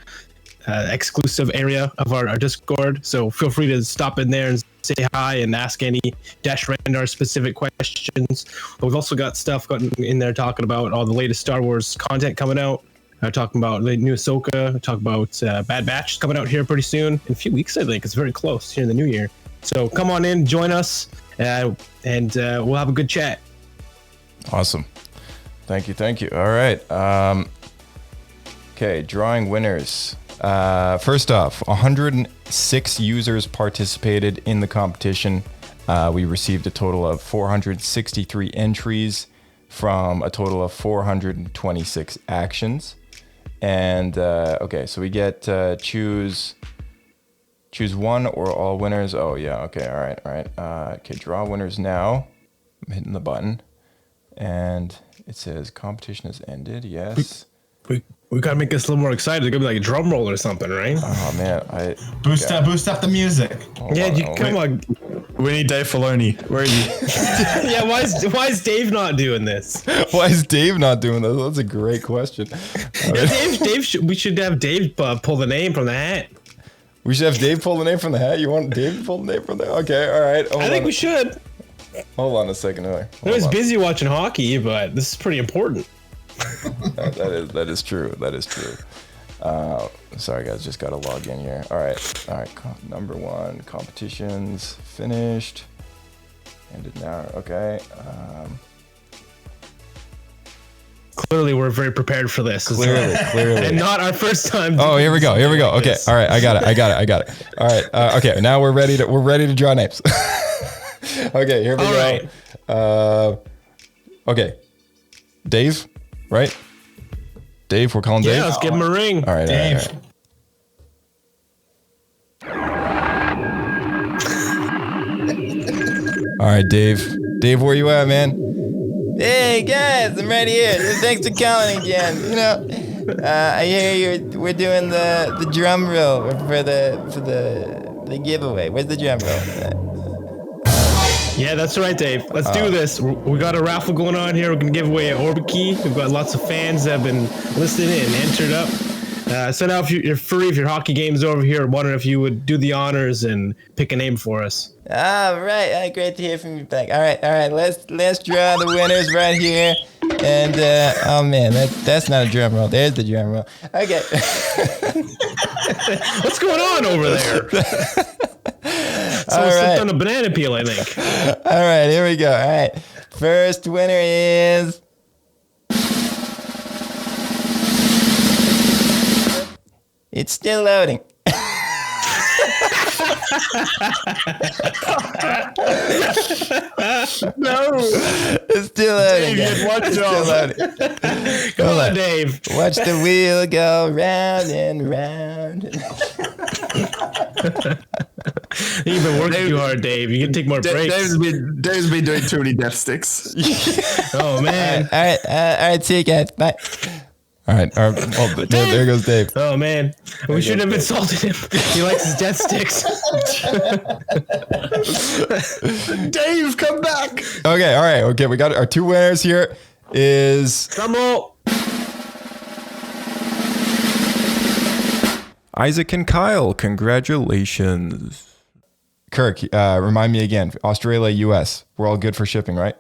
exclusive area of our Discord. So feel free to stop in there and say hi and ask any Dash Rendar specific questions. But we've also got stuff in there talking about all the latest Star Wars content coming out. Talking about the new Ahsoka, talking about Bad Batch coming out here pretty soon. In a few weeks, I think. It's very close here in the new year. So come on in, join us, and we'll have a good chat. Awesome. Thank you. All right. Okay, drawing winners. First off, 106 users participated in the competition. We received a total of 463 entries from a total of 426 actions. And okay, so we get choose one or all winners. Oh yeah, okay, all right. Okay, draw winners now. I'm hitting the button, and it says competition has ended. Yes. We gotta make this a little more excited. It's gonna be like a drum roll or something, right? Oh man, boost up the music. Come on. We need Dave Filoni. Where are you? Yeah, why is Dave not doing this? Why is Dave not doing this? That's a great question. We should have Dave pull the name from the hat. We should have Dave pull the name from the hat. You want Dave to pull the name from the hat? Okay, all right. I think we should. Hold on a second. I was busy watching hockey, but this is pretty important. That is true. Sorry guys, just gotta log in here. All right. Number one, competitions finished. Ended now. Okay. Clearly, we're very prepared for this. Clearly, and not our first time. Oh, here we go. Okay. All right. I got it. All right. Okay. Now we're ready to draw names. Okay. Here we go. Right. Okay. Dave. Right? Dave, we're calling Dave? Yeah, let's give him a ring. All right, Dave. All right, Dave. Dave, where you at, man? Hey, guys, I'm right here. Thanks for calling again. You know, I hear we're doing the drum roll for the giveaway. Where's the drum roll? Yeah, that's right, Dave. Let's do this. We got a raffle going on here. We're going to give away an Orbitkey. We've got lots of fans that have been listening and entered up. So now if you're free, if your hockey game's over here, I'm wondering if you would do the honors and pick a name for us. All right. Great to hear from you back. All right. Let's draw the winners right here. And, oh, man, that's not a drum roll. There's the drum roll. Okay. What's going on over there? Someone slipped on a banana peel, I think. All right, here we go. All right. First winner is... It's still loading. No. It's still loading. Dave, watch out. Come on, Dave. Watch the wheel go round and round. You've been working too hard, Dave. You can take more breaks. Dave's been doing too many death sticks. Oh, man. All right. See you guys. Bye. All right. Oh, there goes Dave. Oh, man. We shouldn't have insulted him. He likes his death sticks. Dave, come back. Okay. All right. Okay. We got our two winners here. Is drum roll. Isaac and Kyle. Congratulations. Kirk, remind me again. Australia, US. We're all good for shipping, right?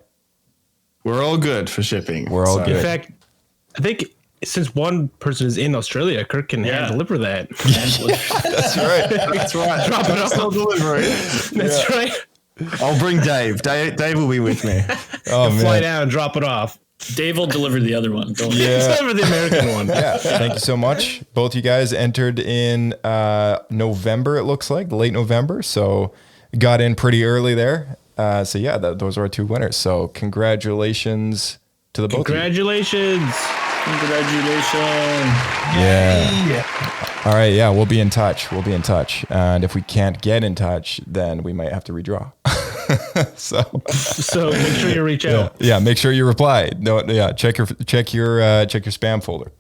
We're all good for shipping. We're all good. In fact, I think since one person is in Australia, Kirk can hand deliver that. That's right. That's right. Drop it off. Still delivery. That's right. I'll bring Dave. Dave will be with me. Oh, man. Fly down, drop it off. Dave will deliver the other one. Don't Deliver the American one. Yeah. Thank you so much. Both you guys entered in November, it looks like, late November. So got in pretty early there. So yeah, those are our two winners. So congratulations to the both of you. Congratulations. Yeah. All right. Yeah, we'll be in touch. And if we can't get in touch, then we might have to redraw. So make sure you reach out. Yeah. Make sure you reply. No. Yeah. Check your spam folder.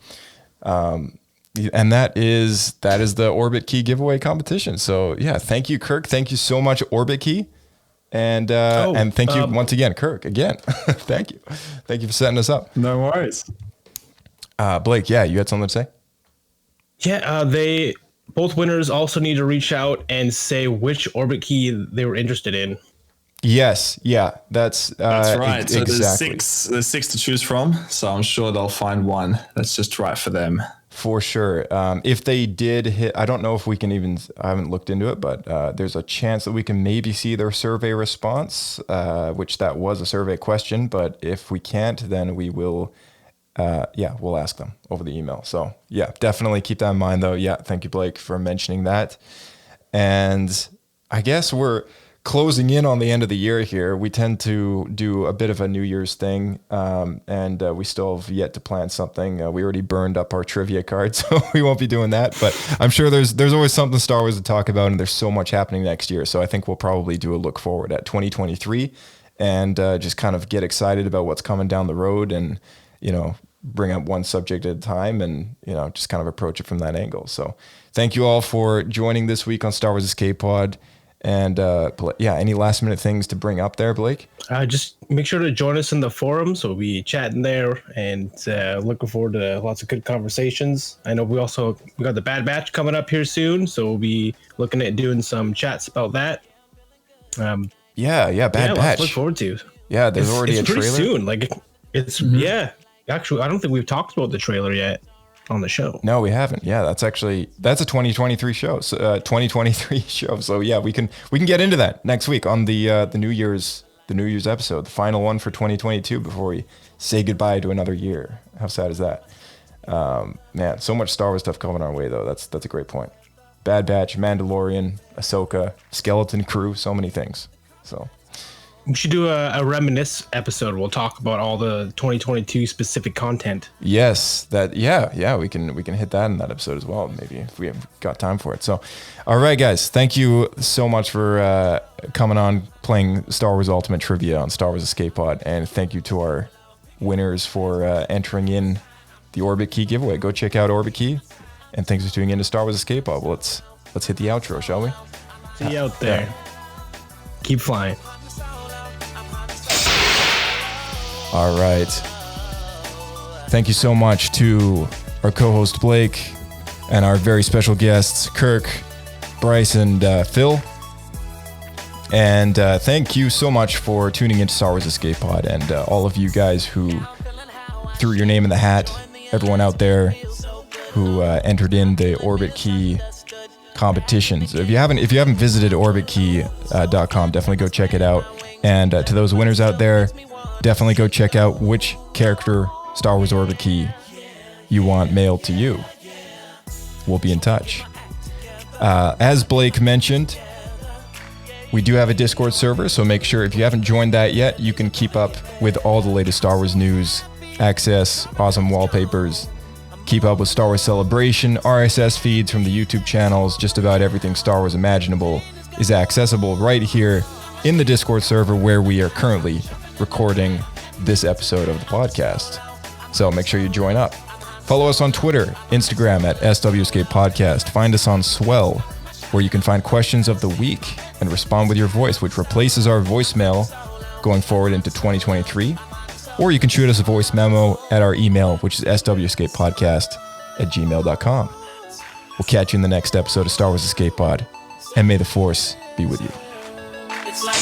And that is the Orbitkey giveaway competition. So yeah, thank you, Kirk. Thank you so much, Orbitkey. And thank you once again, Kirk. Again, thank you for setting us up. No worries. Blake, yeah, you had something to say? Yeah, both winners also need to reach out and say which Orbitkey they were interested in. Yes, yeah, that's right. So exactly. there's six to choose from. So I'm sure they'll find one that's just right for them. For sure. If they did hit, I don't know if we can even, I haven't looked into it, but there's a chance that we can maybe see their survey response, which that was a survey question. But if we can't, then we will, we'll ask them over the email. So yeah, definitely keep that in mind though. Yeah. Thank you, Blake, for mentioning that. And I guess we're closing in on the end of the year here. We tend to do a bit of a New Year's thing, and we still have yet to plan something. We already burned up our trivia card, so we won't be doing that. But I'm sure there's always something Star Wars to talk about, and there's so much happening next year. So I think we'll probably do a look forward at 2023 and just kind of get excited about what's coming down the road, and bring up one subject at a time, and just kind of approach it from that angle. So thank you all for joining this week on Star Wars Escape Pod. And any last minute things to bring up there, Blake? Just make sure to join us in the forums. We'll be chatting there, and looking forward to lots of good conversations. I know we got the Bad Batch coming up here soon, so we'll be looking at doing some chats about that. Bad Batch. Look forward to. Yeah, there's already a trailer. Pretty soon. Like it's Actually, I don't think we've talked about the trailer yet on the show. No, we haven't. Yeah, that's a 2023 show. So, 2023 show. So yeah, we can get into that next week on the New Year's episode, the final one for 2022 before we say goodbye to another year. How sad is that? Man, so much Star Wars stuff coming our way though. That's a great point. Bad Batch, Mandalorian, Ahsoka, Skeleton Crew, so many things. So we should do a reminisce episode. We'll talk about all the 2022 specific content. Yes, we can hit that in that episode as well, maybe if we have got time for it. So, all right, guys, thank you so much for coming on, playing Star Wars Ultimate Trivia on Star Wars Escape Pod, and thank you to our winners for entering in the Orbitkey giveaway. Go check out Orbitkey, and thanks for tuning in to Star Wars Escape Pod. Well, let's hit the outro, shall we? See you out there. Keep flying. All right. Thank you so much to our co-host Blake and our very special guests Kirk, Bryce, and Phil. And thank you so much for tuning into Star Wars Escape Pod, and all of you guys who threw your name in the hat, everyone out there who entered in the Orbitkey competitions. If you haven't visited Orbitkey.com, definitely go check it out. And to those winners out there, definitely go check out which character Star Wars Orbitkey you want mailed to you. We'll be in touch. As Blake mentioned, we do have a Discord server, so make sure if you haven't joined that yet, you can keep up with all the latest Star Wars news, access awesome wallpapers, keep up with Star Wars Celebration, RSS feeds from the YouTube channels. Just about everything Star Wars imaginable is accessible right here in the Discord server where we are currently recording this episode of the podcast. So make sure you join up. Follow us on Twitter, Instagram at SW Escape Podcast. Find us on Swell, where you can find questions of the week and respond with your voice, which replaces our voicemail going forward into 2023. Or you can shoot us a voice memo at our email, which is swescapepodcast@gmail.com. We'll catch you in the next episode of Star Wars Escape Pod, and may the Force be with you. It's like